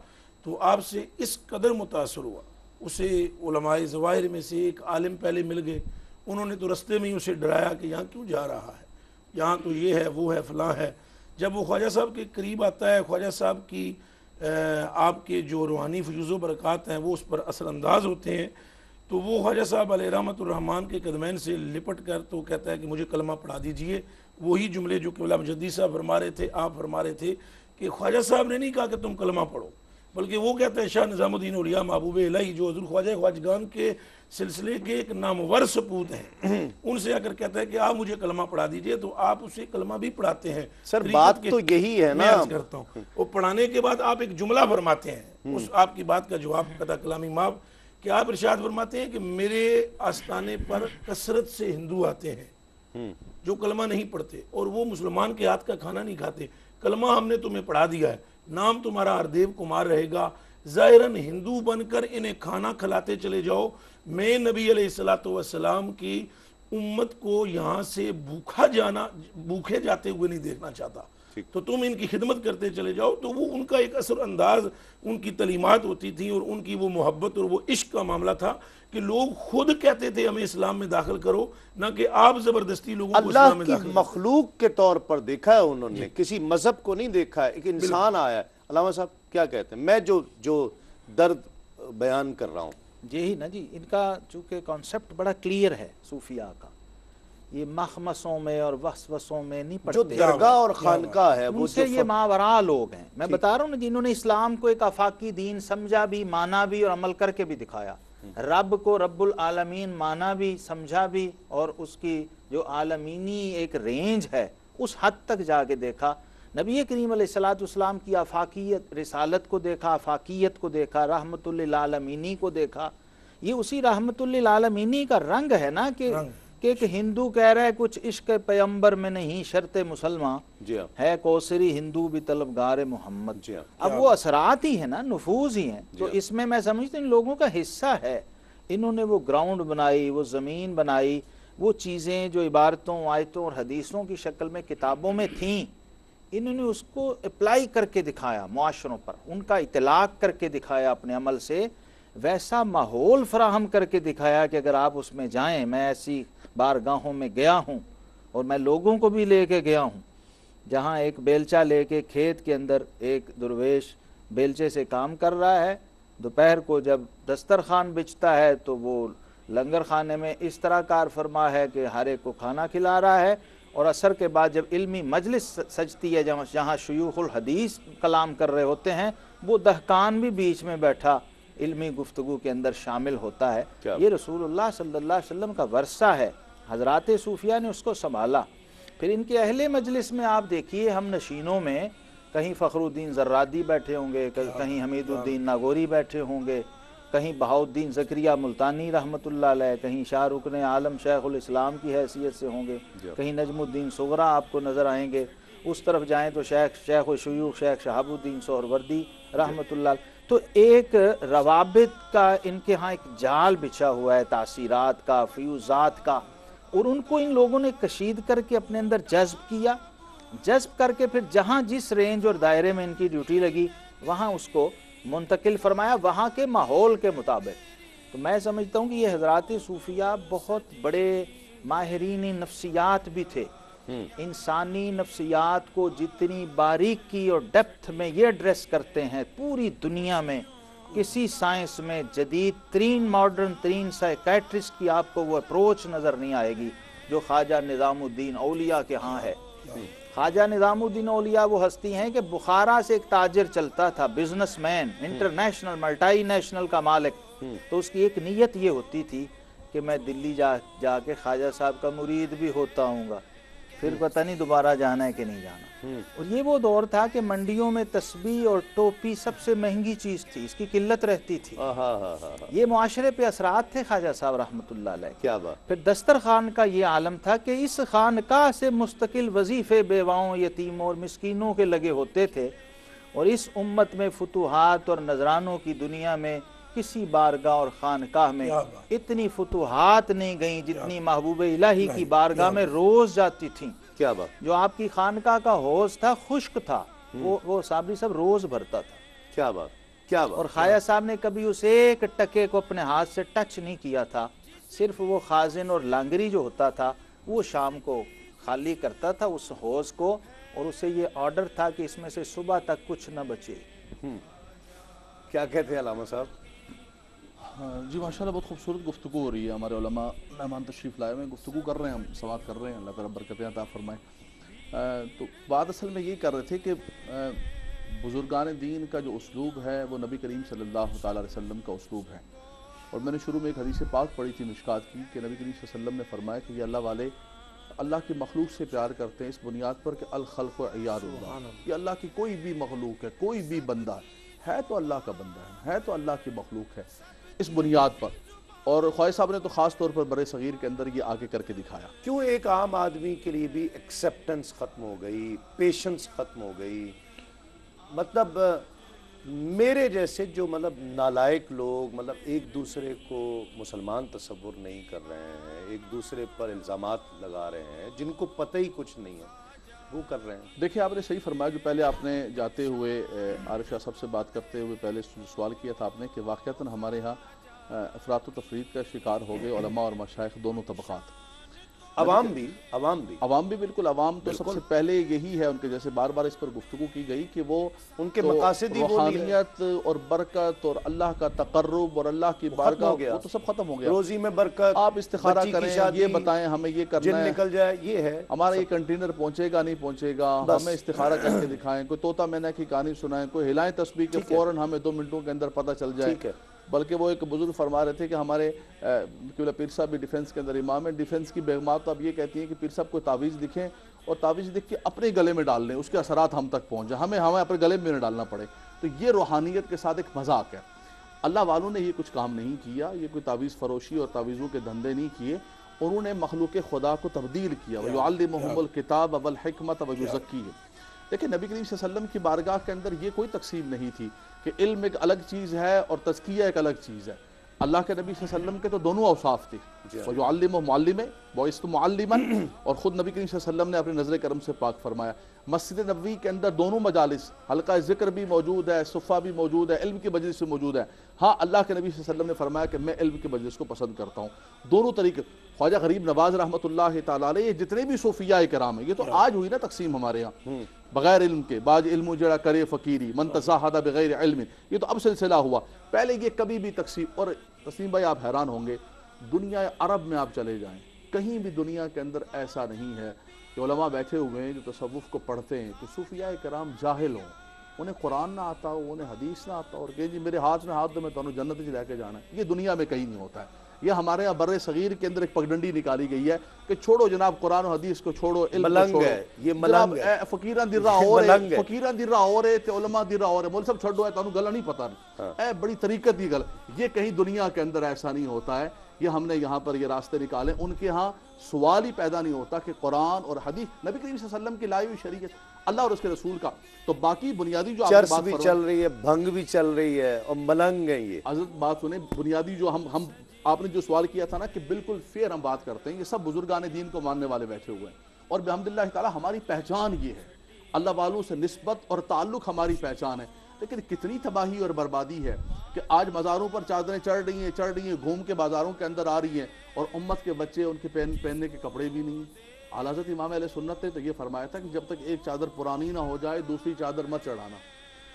تو آپ سے اس قدر متاثر ہوا، اسے علماء ظواہر میں سے ایک عالم پہلے مل گئے، انہوں نے تو رستے میں ہی اسے ڈرایا کہ یہاں کیوں جا رہا ہے، یہاں تو یہ ہے وہ ہے فلاں ہے۔ جب وہ خواجہ صاحب کے قریب آتا ہے، خواجہ صاحب کی آپ کے جو روحانی فیوز و برکات ہیں وہ اس پر اثر انداز ہوتے ہیں، تو وہ خواجہ صاحب علیہ رحمۃ الرحمان کے قدمین سے لپٹ کر تو کہتا ہے کہ مجھے کلمہ پڑھا دیجئے۔ وہی جملے جو قبلہ مجدد صاحب فرما رہے تھے، آپ فرما رہے تھے کہ خواجہ صاحب نے نہیں کہا کہ تم کلمہ پڑھو، بلکہ وہ کہتا ہے شاہ نظام الدین اولیاء محبوب الہی جو حضور خواجہ خواجگان کے سلسلے کے ایک نامور سپوت ہیں، ان سے آ کر کہتا ہے کہ آپ مجھے کلمہ پڑھا دیجئے، تو آپ اسے کلمہ بھی پڑھاتے ہیں۔ سر بات تو یہی ہے نا، میں عرض کرتا ہوں، وہ پڑھانے کے بعد آپ ایک جملہ فرماتے ہیں، اس آپ کی بات کا جواب قطع کلامی معاف، کہ آپ ارشاد فرماتے ہیں کہ میرے آستانے پر کثرت سے ہندو آتے ہیں جو کلمہ نہیں پڑھتے، اور وہ مسلمان کے ہاتھ کا کھانا نہیں کھاتے، کلمہ ہم نے تمہیں پڑھا دیا ہے، نام تمہارا ہردیو کمار رہے گا، ظاہراً ہندو بن کر انہیں کھانا کھلاتے چلے جاؤ، میں نبی علیہ السلام کی امت کو یہاں سے بھوکے جاتے ہوئے نہیں دیکھنا چاہتا، تو تم ان کی خدمت کرتے چلے جاؤ۔ تو وہ ان کا ایک اثر انداز، ان کی تعلیمات ہوتی تھیں، اور ان کی وہ محبت اور وہ عشق کا معاملہ تھا کہ لوگ خود کہتے تھے ہمیں اسلام میں داخل کرو، نہ کہ آپ زبردستی لوگوں کو اسلام میں اللہ داخل کی کرو۔ مخلوق کے طور پر دیکھا ہے انہوں نے، کسی مذہب کو نہیں دیکھا ہے، ایک انسان آیا ہے۔ علامہ صاحب کیا کہتے ہیں؟ میں جو درد بیان کر رہا ہوں، یہی نا جی، ان کا چونکہ کانسیپٹ بڑا کلیئر ہے صوفیاء کا، یہ مخمسوں میں اور وسوسوں میں نہیں جو پڑتے، درگاہ اور خانقاہ ہے، وہ ان سے جو یہ ماورا لوگ ہیں۔ میں بتا رہا ہوں نا، جنہوں نے اسلام کو ایک آفاقی دین سمجھا بھی، مانا بھی اور عمل کر کے بھی دکھایا، رب کو رب العالمین مانا بھی، سمجھا بھی، اور اس کی جو عالمینی ایک رینج ہے اس حد تک جا کے دیکھا۔ نبی کریم علیہ السلام کی آفاقیت، رسالت کو دیکھا، آفاقیت کو دیکھا، رحمت للعالمینی کو دیکھا۔ یہ اسی رحمت للعالمینی کا رنگ ہے نا کہ ایک ہندو کہہ رہا ہے کچھ عشق پیغمبر میں نہیں شرط مسلمان ہے، کوثری ہندو بھی طلبگار محمد۔ اب وہ اثرات ہی ہیں نا، نفوذ ہی ہیں، تو اس میں سمجھتا ہوں ان لوگوں کا حصہ ہے۔ انہوں نے وہ گراؤنڈ بنائی، وہ زمین بنائی، وہ چیزیں جو عبارتوں، آیتوں اور حدیثوں کی شکل میں کتابوں میں تھیں، انہوں نے اس کو اپلائی کر کے دکھایا معاشروں پر، ان کا اطلاق کر کے دکھایا، اپنے عمل سے ویسا ماحول فراہم کر کے دکھایا کہ اگر آپ اس میں جائیں، میں ایسی بارگاہوں میں گیا ہوں اور میں لوگوں کو بھی لے کے گیا ہوں جہاں ایک بیلچہ لے کے کھیت کے اندر ایک درویش بیلچے سے کام کر رہا ہے، دوپہر کو جب دسترخوان بچھتا ہے تو وہ لنگر خانے میں اس طرح کار فرما ہے کہ ہر ایک کو کھانا کھلا رہا ہے، اور عصر کے بعد جب علمی مجلس سجتی ہے جہاں شیوخ الحدیث کلام کر رہے ہوتے ہیں، وہ دہقان بھی بیچ میں بیٹھا علمی گفتگو کے اندر شامل ہوتا ہے۔ یہ رسول اللہ صلی اللہ علیہ وسلم کا ورثہ ہے، حضرات صوفیہ نے اس کو سنبھالا۔ پھر ان کے اہل مجلس میں آپ دیکھیے، ہم نشینوں میں کہیں فخر الدین زرادی بیٹھے ہوں گے، کہیں حمید الدین ناگوری بیٹھے ہوں گے، کہیں بہاؤالدین زکریا ملتانی رحمۃ اللہ علیہ، کہیں شاہ رکن عالم شیخ الاسلام کی حیثیت سے ہوں گے، کہیں نجم الدین صغرا آپ کو نظر آئیں گے، اس طرف جائیں تو شیخ و شیوخ شیخ شہاب الدین سہروردی رحمۃ اللہ علیہ۔ تو ایک روابط کا ان کے ہاں ایک جال بچھا ہوا ہے، تاثیرات کا، فیوزات کا، اور ان کو ان لوگوں نے کشید کر کے اپنے اندر جذب کر کے پھر جہاں جس رینج اور دائرے میں ان کی ڈیوٹی لگی وہاں اس کو منتقل فرمایا وہاں کے ماحول کے مطابق۔ تو میں سمجھتا ہوں کہ یہ حضرات صوفیہ بہت بڑے ماہرین نفسیات بھی تھے، انسانی نفسیات کو جتنی باریکی اور ڈیپتھ میں یہ ایڈریس کرتے ہیں، پوری دنیا میں کسی سائنس میں جدید ترین ماڈرن ترین سائیکیٹرسٹ کی آپ کو وہ اپروچ نظر نہیں آئے گی جو خواجہ نظام الدین اولیاء کے ہاں ہے۔ خواجہ نظام الدین اولیاء وہ ہستی ہیں کہ بخارا سے ایک تاجر چلتا تھا، business man, international multi national کا مالک، تو اس کی ایک نیت یہ ہوتی تھی کہ میں دلی جا کے خواجہ صاحب کا مرید بھی ہوتا ہوں گا، پھر پتہ نہیں دوبارہ جانا ہے کہ نہیں جانا۔ اور یہ وہ دور تھا کہ منڈیوں میں تسبیح اور ٹوپی سب سے مہنگی چیز تھی، اس کی قلت رہتی تھی۔ یہ معاشرے پہ اثرات تھے خواجہ صاحب رحمۃ اللہ علیہ۔ کیا بات۔ پھر دسترخوان کا یہ عالم تھا کہ اس خانقاہ سے مستقل وظیفے بیواؤں، یتیموں اور مسکینوں کے لگے ہوتے تھے، اور اس امت میں فتوحات اور نذرانوں کی دنیا میں کسی بارگاہ اور خانقاہ میں اتنی فتوحات نہیں گئیں جتنی محبوب الہی کی بارگاہ میں روز جاتی تھیں۔ کیا بات۔ جو آپ کی خانقاہ کا حوض تھا خشک تھا، وہ صابری صاحب روز بھرتا تھا۔ کیا بات، کیا بات۔ اور خواجہ صاحب نے کبھی اس ایک ٹکے کو اپنے ہاتھ سے ٹچ نہیں کیا تھا، صرف وہ خازن اور لانگری جو ہوتا تھا وہ شام کو خالی کرتا تھا اس حوض کو، اور اسے یہ آرڈر تھا کہ اس میں سے صبح تک کچھ نہ بچے۔ کیا کہتے ہیں علامہ صاحب؟ جی ماشاءاللہ بہت خوبصورت گفتگو ہو رہی ہے، ہمارے علماء مہمان تشریف لائے ہوئے ہیں، گفتگو کر رہے ہیں، ہم سماعت کر رہے ہیں، اللہ تعالیٰ برکتیں عطا فرمائے۔ تو بات اصل میں یہ کر رہے تھے کہ بزرگان دین کا جو اسلوب ہے وہ نبی کریم صلی اللہ تعالیٰ علیہ وسلم کا اسلوب ہے، اور میں نے شروع میں ایک حدیث پاک پڑھی تھی مشکات کی کہ نبی کریم صلی اللہ علیہ وسلم نے فرمایا کہ یہ اللہ والے اللہ کی مخلوق سے پیار کرتے ہیں اس بنیاد پر کہ الخلق عیال اللہ، یہ اللہ کی کوئی بھی مخلوق ہے، کوئی بھی بندہ ہے تو اللہ کا بندہ ہے تو اللہ کی مخلوق ہے، اس بنیاد پر۔ اور خواجہ صاحب نے تو خاص طور پر برے صغیر کے اندر یہ آگے کر کے دکھایا۔ کیوں ایک عام آدمی کے لیے بھی ایکسیپٹنس ختم ہو گئی، پیشنس ختم ہو گئی؟ مطلب میرے جیسے جو نالائق لوگ ایک دوسرے کو مسلمان تصور نہیں کر رہے ہیں، ایک دوسرے پر الزامات لگا رہے ہیں، جن کو پتہ ہی کچھ نہیں ہے وہ کر رہے ہیں۔ دیکھیں آپ نے صحیح فرمایا، جو پہلے آپ نے جاتے ہوئے عارف شاہ صاحب سے بات کرتے ہوئے پہلے سوال کیا تھا آپ نے کہ واقعتاً ہمارے ہاں افراط و تفرید کا شکار ہو گئے علماء اور مشائخ دونوں طبقات، عوام بھی بالکل۔ عوام تو سب سے پہلے یہی ہے ان کے، جیسے بار بار اس پر گفتگو کی گئی کہ وہ ان کے مقاصد روحانیت اور برکت اور اللہ کا تقرب اور اللہ کی بارگاہ وہ تو سب ختم ہو گیا۔ روزی میں برکت، آپ استخارہ کریں، یہ بتائیں ہمیں یہ کرنا ہے، نکل جائے، یہ ہے ہمارا یہ کنٹینر پہنچے گا نہیں پہنچے گا، ہمیں استخارہ کر کے دکھائیں، کوئی طوطا مینا کی کہانی سنائیں، کوئی ہلائیں تسبیح کے فوراً ہمیں 2 منٹوں کے اندر پتہ چل جائے۔ بلکہ وہ ایک بزرگ فرما رہے تھے کہ ہمارے پیر صاحب بھی ڈیفنس کے اندر امام ہیں، ڈیفنس کی بیگمات تو اب یہ کہتی ہیں کہ پیر صاحب کوئی تعویذ لکھیں اور تعویذ لکھ کے اپنے گلے میں ڈال لیں، اس کے اثرات ہم تک پہنچ جائیں، ہمیں اپنے گلے میں نہ ڈالنا پڑے۔ تو یہ روحانیت کے ساتھ ایک مذاق ہے۔ اللہ والوں نے یہ کچھ کام نہیں کیا، یہ کوئی تعویذ فروشی اور تعویذوں کے دھندے نہیں کیے، انہوں نے مخلوق خدا کو تبدیل کیا۔ وَيُعَلِّمُهُمُ الْكِتَابَ وَالْحِكْمَةَ وَيُزَكِّيهِمْ۔ لیکن نبی کریم صلی اللہ علیہ وسلم کی بارگاہ کے اندر یہ کوئی تقسیم نہیں تھی کہ علم ایک الگ چیز ہے اور تزکیہ ایک الگ چیز ہے۔ اللہ کے نبی صلی اللہ علیہ وسلم کے تو دونوں اوصاف تھے، وَيُعَلِّمُ مُعَلِّمًا وَبُعِثْتُ مُعَلِّمًا، اور خود نبی کریم صلی اللہ علیہ وسلم نے اپنے نظر کرم سے پاک فرمایا۔ مسجد نبوی کے اندر دونوں مجالس، حلقہ ذکر بھی موجود ہے، صفہ بھی موجود ہے، علم کی مجلس بھی موجود ہے۔ ہاں اللہ کے نبی صلی اللہ علیہ وسلم نے فرمایا کہ میں علم کی مجلس کو پسند کرتا ہوں۔ دونوں طریقے، خواجہ غریب نواز رحمۃ اللہ تعالیٰ علیہ، جتنے بھی صوفیاء کرام ہیں، یہ تو آج ہوئی نا تقسیم ہمارے ہاں، بغیر علم کے، باج علم جڑا کرے فقیری، من تزاہد بغیر علم، یہ تو اب سلسلہ ہوا، پہلے یہ کبھی بھی تقسیم. اور تسلیم بھائی آپ حیران ہوں گے، دنیا عرب میں آپ چلے جائیں، کہیں بھی دنیا کے اندر ایسا نہیں ہے کہ علماء بیٹھے ہوئے ہیں جو تصوف کو پڑھتے ہیں کہ صوفیاء کرام جاہل ہوں، انہیں قرآن نہ آتا ہو، انہیں حدیث نہ آتا ہو، اور کہ جی میرے ہاتھ میں ہاتھ دو میں تمہیں جنت میں لے کے جانا ہے. یہ دنیا میں کہیں نہیں ہوتا ہے. یہ ہمارے یہاں بر صغیر کے اندر ایک پگڈنڈی نکالی گئی ہے کہ چھوڑو جناب قرآن و حدیث کو، چھوڑو علم کو ملنگ چھوڑو. ہے، یہ ملنگ ہے. فقیراں دی راہ اور ملنگ ہے. فقیراں دی راہ اور ہے تے علماء دی راہ اور ہے. مول صاحب چھوڑو ہے تانوں گلا نہیں پتہ نہیں. اے بڑی طریقت کی گل. یہ کہیں دنیا کے اندر ایسا نہیں ہوتا ہے. یہ ہم نے یہاں پر یہ راستے نکالے. ان کے ہاں سوال ہی پیدا نہیں ہوتا کہ قرآن اور حدیث نبی کریم صلی اللہ علیہ وسلم کی لائی ہوئی شریعت، اللہ اور اس کے رسول کا. تو باقی بنیادی جو آپ چرس بات بھی چل رہی ہے، بھنگ بھی چل رہی ہے، اور ملنگ ہیں یہ. حضرت بات سنیں، بنیادی جو ہم آپ نے جو سوال کیا تھا نا کہ بالکل فیئر ہم بات کرتے ہیں، یہ سب بزرگان دین کو ماننے والے بیٹھے ہوئے ہیں، اور بحمدللہ تعالی ہماری پہچان یہ ہے، اللہ والوں سے نسبت اور تعلق ہماری پہچان ہے. لیکن کتنی تباہی اور بربادی ہے کہ آج مزاروں پر چادریں چڑھ رہی ہیں، گھوم کے بازاروں کے اندر آ رہی ہیں، اور امت کے بچے ان کے پہننے کے کپڑے بھی نہیں ہیں. اعلیٰ حضرت امام اہل سنت نے تو یہ فرمایا تھا کہ جب تک ایک چادر پرانی نہ ہو جائے دوسری چادر مت چڑھانا.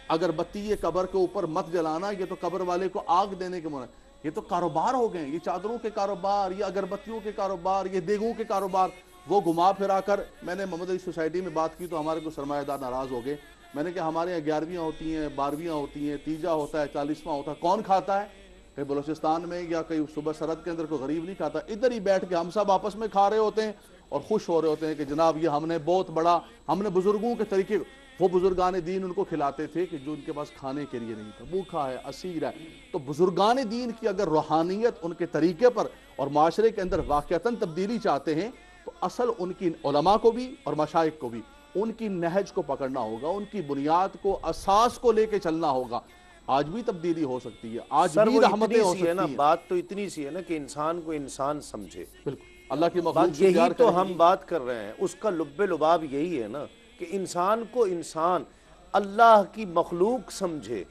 اگر بتی یہ قبر کے اوپر مت جلانا، یہ تو قبر والے کو آگ دینے کے منع. یہ تو کاروبار ہو گئے، یہ چادروں کے کاروبار، یہ اگربتیوں کے کاروبار، یہ دیگوں کے کاروبار. وہ گھما پھرا کر میں نے محمد علی سوسائٹی میں بات کی تو ہمارے کو سرمایہ دار ناراض ہو گئے. میں نے کہا ہمارے یہاں 11ویں ہوتی ہیں، 12ویں ہوتی ہیں، تیجا ہوتا ہے، 40واں ہوتا ہے، کون کھاتا ہے؟ کہیں بلوچستان میں یا کہیں صبح سرحد کے اندر کوئی غریب نہیں کھاتا. ادھر ہی بیٹھ کے ہم سب آپس میں کھا رہے ہوتے ہیں اور خوش ہو رہے ہوتے ہیں کہ جناب یہ ہم نے بہت بڑا، ہم نے بزرگوں کے طریقے، وہ بزرگان دین ان کو کھلاتے تھے کہ جو ان کے پاس کھانے کے لیے نہیں تھا، بھوکھا ہے، اسیر ہے. تو بزرگان دین کی اگر روحانیت ان کے طریقے پر اور معاشرے کے اندر واقعتاً تبدیلی چاہتے ہیں تو اصل ان کی علماء کو بھی اور مشائخ کو بھی ان کی نہج کو پکڑنا ہوگا، ان کی بنیاد کو، اساس کو لے کے چلنا ہوگا. آج بھی تبدیلی ہو سکتی ہے، آج سر بھی وہ رحمتیں اتنی ہو سی سکتی ہے نا، ہیں. بات تو اتنی سی ہے نا کہ انسان کو انسان سمجھے. بالکل اللہ کی مخلوق بات سے یہی پیار تو کریں. ہم بات کر رہے ہیں، اس کا لب لباب یہی ہے نا کہ انسان کو انسان اللہ کی مخلوق سمجھے.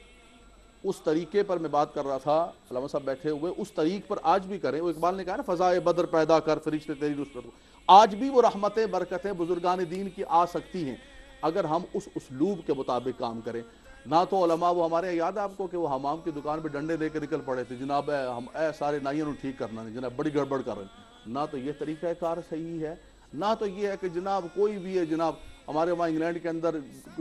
اس طریقے پر میں بات کر رہا تھا، علامہ صاحب بیٹھے ہوئے، اس طریق پر آج بھی کریں. وہ اقبال نے کہا نا فضائے بدر پیدا کر فرشتے تیری نصرت کو. آج بھی وہ رحمتیں برکتیں بزرگان دین کی آ سکتی ہیں اگر ہم اس اسلوب کے مطابق کام کریں. نہ تو علماء، وہ ہمارے یاد ہے آپ کو کہ وہ حمام کی دکان پہ ڈنڈے لے کے نکل پڑے تھے، جناب ہم سارے نائیوں کو ٹھیک کرنا نہیں، جناب بڑی گڑبڑ کر رہے ہیں. نہ تو یہ طریقہ کار صحیح ہے، نہ تو یہ ہے کہ جناب کوئی بھی ہے جناب ہمارے وہاں انگلینڈ کے اندر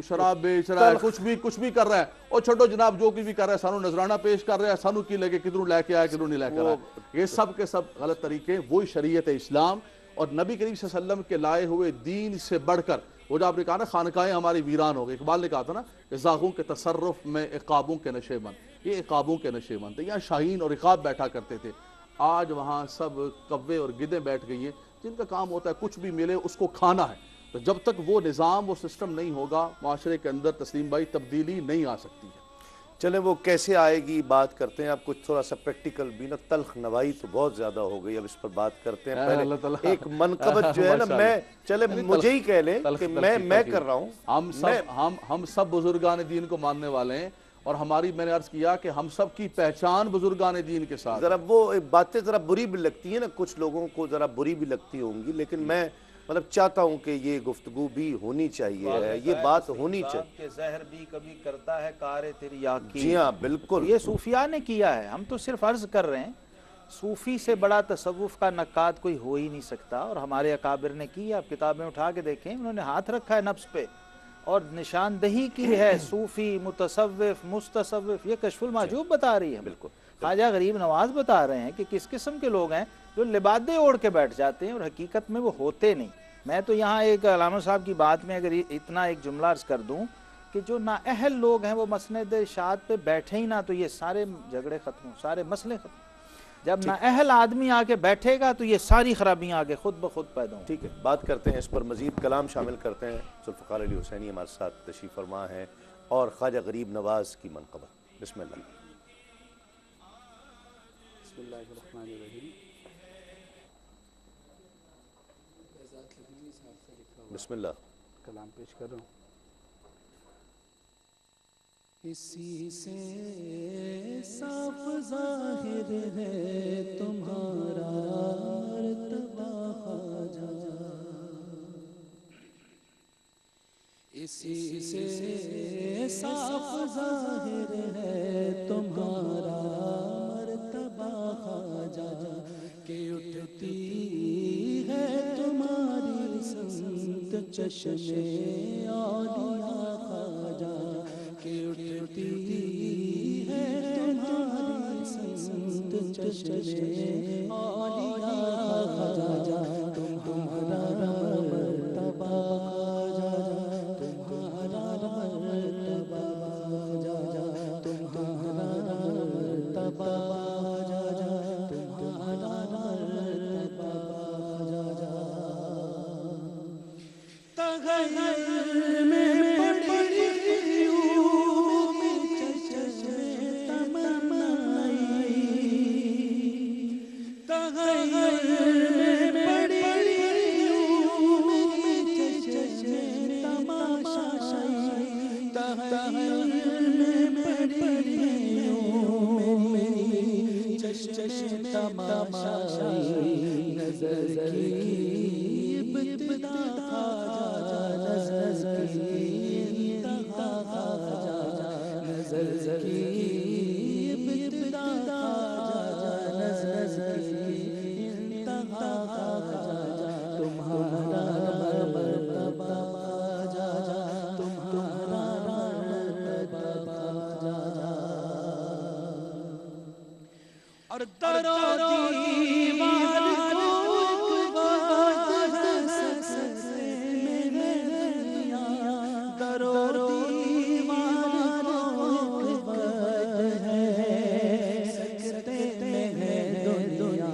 شراب بیچ رہا ہے، کچھ بھی کر رہا ہے، اور چھوٹو جناب جو کچھ بھی کر رہا ہے سانو نذرانہ پیش کر رہا ہے، سانو کی لے کے کدھروں لے کے آیا کدھروں نہیں لے کے آیا. یہ سب کے سب غلط طریقے. وہی شریعت اسلام اور نبی کریم صلی اللہ علیہ وسلم کے لائے ہوئے دین سے بڑھ کر، وہ جو آپ نے کہا نا خانقاہیں ہماری ویران ہو گئی. اقبال نے کہا تھا نا کہ زاغوں کے تصرف میں عقابوں کے نشے بند. یہ عقابوں کے نشے بند تھے. یہاں شاہین اور عقاب بیٹھا کرتے تھے. آج وہاں سب کوے اور گدھے بیٹھ گئی ہیں جن کا کام ہوتا ہے کچھ بھی ملے اس کو کھانا ہے. تو جب تک وہ نظام، وہ سسٹم نہیں ہوگا معاشرے کے اندر تسلیم بھائی تبدیلی نہیں آ سکتی ہے. چلیں وہ کیسے آئے گی بات کرتے ہیں. اب کچھ تھوڑا سا پریکٹیکل بھی نا، تلخ نوائی تو بہت زیادہ ہو گئی، اب اس پر بات کرتے ہیں. پہلے ایک منقبت جو ہے نا، میں چلے مجھے ہی کہہ لیں کہ میں کر رہا ہوں. ہم سب بزرگان دین کو ماننے والے ہیں، اور ہماری، میں نے عرض کیا کہ ہم سب کی پہچان بزرگان دین کے ساتھ. ذرا وہ باتیں ذرا بری بھی لگتی ہیں نا، کچھ لوگوں کو ذرا بری بھی لگتی ہوں گی، لیکن میں مطلب چاہتا ہوں کہ یہ گفتگو بھی ہونی چاہیے، یہ بات ہونی چاہیے. کہ زہر بھی کبھی کرتا ہے کار تیری آگ کی. جی ہاں بالکل، یہ صوفیاء نے کیا ہے، ہم تو صرف عرض کر رہے ہیں. صوفی سے بڑا تصوف کا نقاد کوئی ہو ہی نہیں سکتا، اور ہمارے اکابر نے کی. آپ کتابیں اٹھا کے دیکھیں، انہوں نے ہاتھ رکھا ہے نفس پہ اور نشاندہی کی ہے. صوفی، متصوف، مستصوف، یہ کشف المحجوب بتا رہی ہے. بالکل خواجہ غریب نواز بتا رہے ہیں کہ کس قسم کے لوگ ہیں جو لبادے اوڑھ کے بیٹھ جاتے ہیں اور حقیقت میں وہ ہوتے نہیں. میں تو یہاں ایک علامہ صاحب کی بات میں اگر اتنا ایک جملہ عرض کر دوں کہ جو نااہل لوگ ہیں وہ مسند ارشاد پہ بیٹھے ہی نہ تو یہ سارے جھگڑے ختم، سارے مسئلے ختم. جب نااہل آدمی آگے بیٹھے گا تو یہ ساری خرابیاں آگے خود بخود پیدا ہوں. ٹھیک ہے، بات کرتے ہیں اس پر، مزید کلام شامل کرتے ہیں. ذوالفقار علی حسینی ہمارے ساتھ تشریف فرما ہے اور خواجہ غریب نواز کی منقبت. بسم اللہ. بسم اللہ الرحمن الرحیم. بسم اللہ. کلام پیش کر رہا ہوں. اسی سے صاف ظاہر ہے تمہارا مرتبہ خواجہ، اسی سے صاف ظاہر ہے تمہارا مرتبہ خواجہ کہ اٹھتی ہے تمہاری سمت چشمے اولیاء خواجہ کہ اٹھتی ہے تمہاری سمت چشمے اولیاء خواجہ تمہارا مرتبہ اور درو دیوار کو ایک بات سکتے میں درو دیوار کو ایک بات ہے سکتے میں دنیا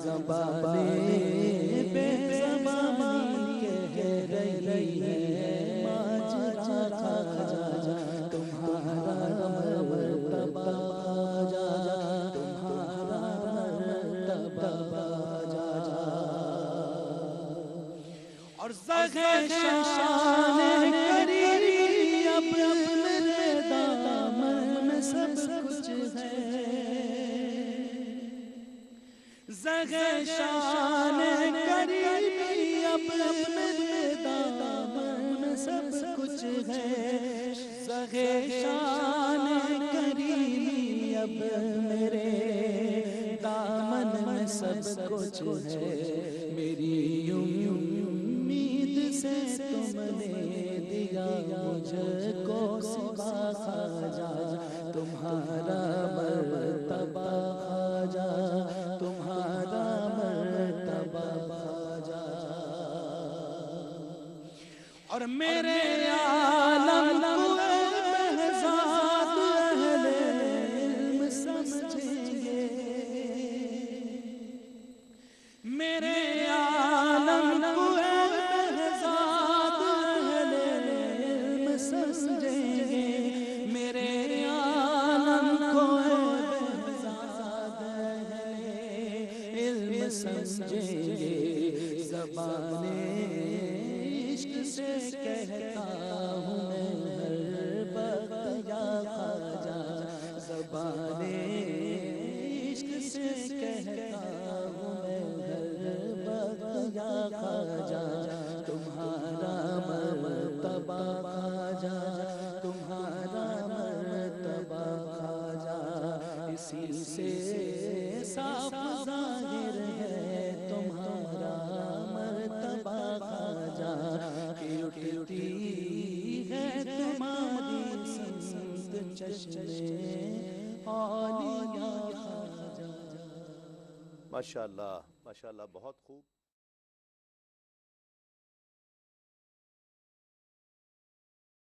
زبانیں بے زبانی کہہ رہی ہے ماجرا خواجہ تمہارا مرتبہ اور زغ شان کری اب میرے دامن میں سب کچھ ہے زغ شان کری اب میرے دامن میں سب کچھ ہے زغ شان کری اب میرے دامن میں سب کچھ ہے میری امید سے تم نے دیا مجھ کو سوا خواجہ تمہارا مرتبہ خواجہ تمہارا مرتبہ خواجہ اور میرے عالم کو بہزاد اہل علم سمجھیں گے میرے عالم کو بہزاد اہل علم سمجھیں گے میرے عالم کو بہزاد اہل علم سمجھیں گے زبان عشق سے کہتا ہوں میں ہر وقت یا خواجہ زبان عشق سے کہتا ہوں میں ہر وقت یا خواجہ تمہارا مرتبہ خواجہ تمہارا مرتبہ خواجہ اسی سے صاف ظاہر ہے تمہارا مرتبہ خواجہ کہ اٹھتی ہے تمہاری سمت چشمے اولیاء خواجہ ماشاءاللہ ماشاءاللہ بہت خوب.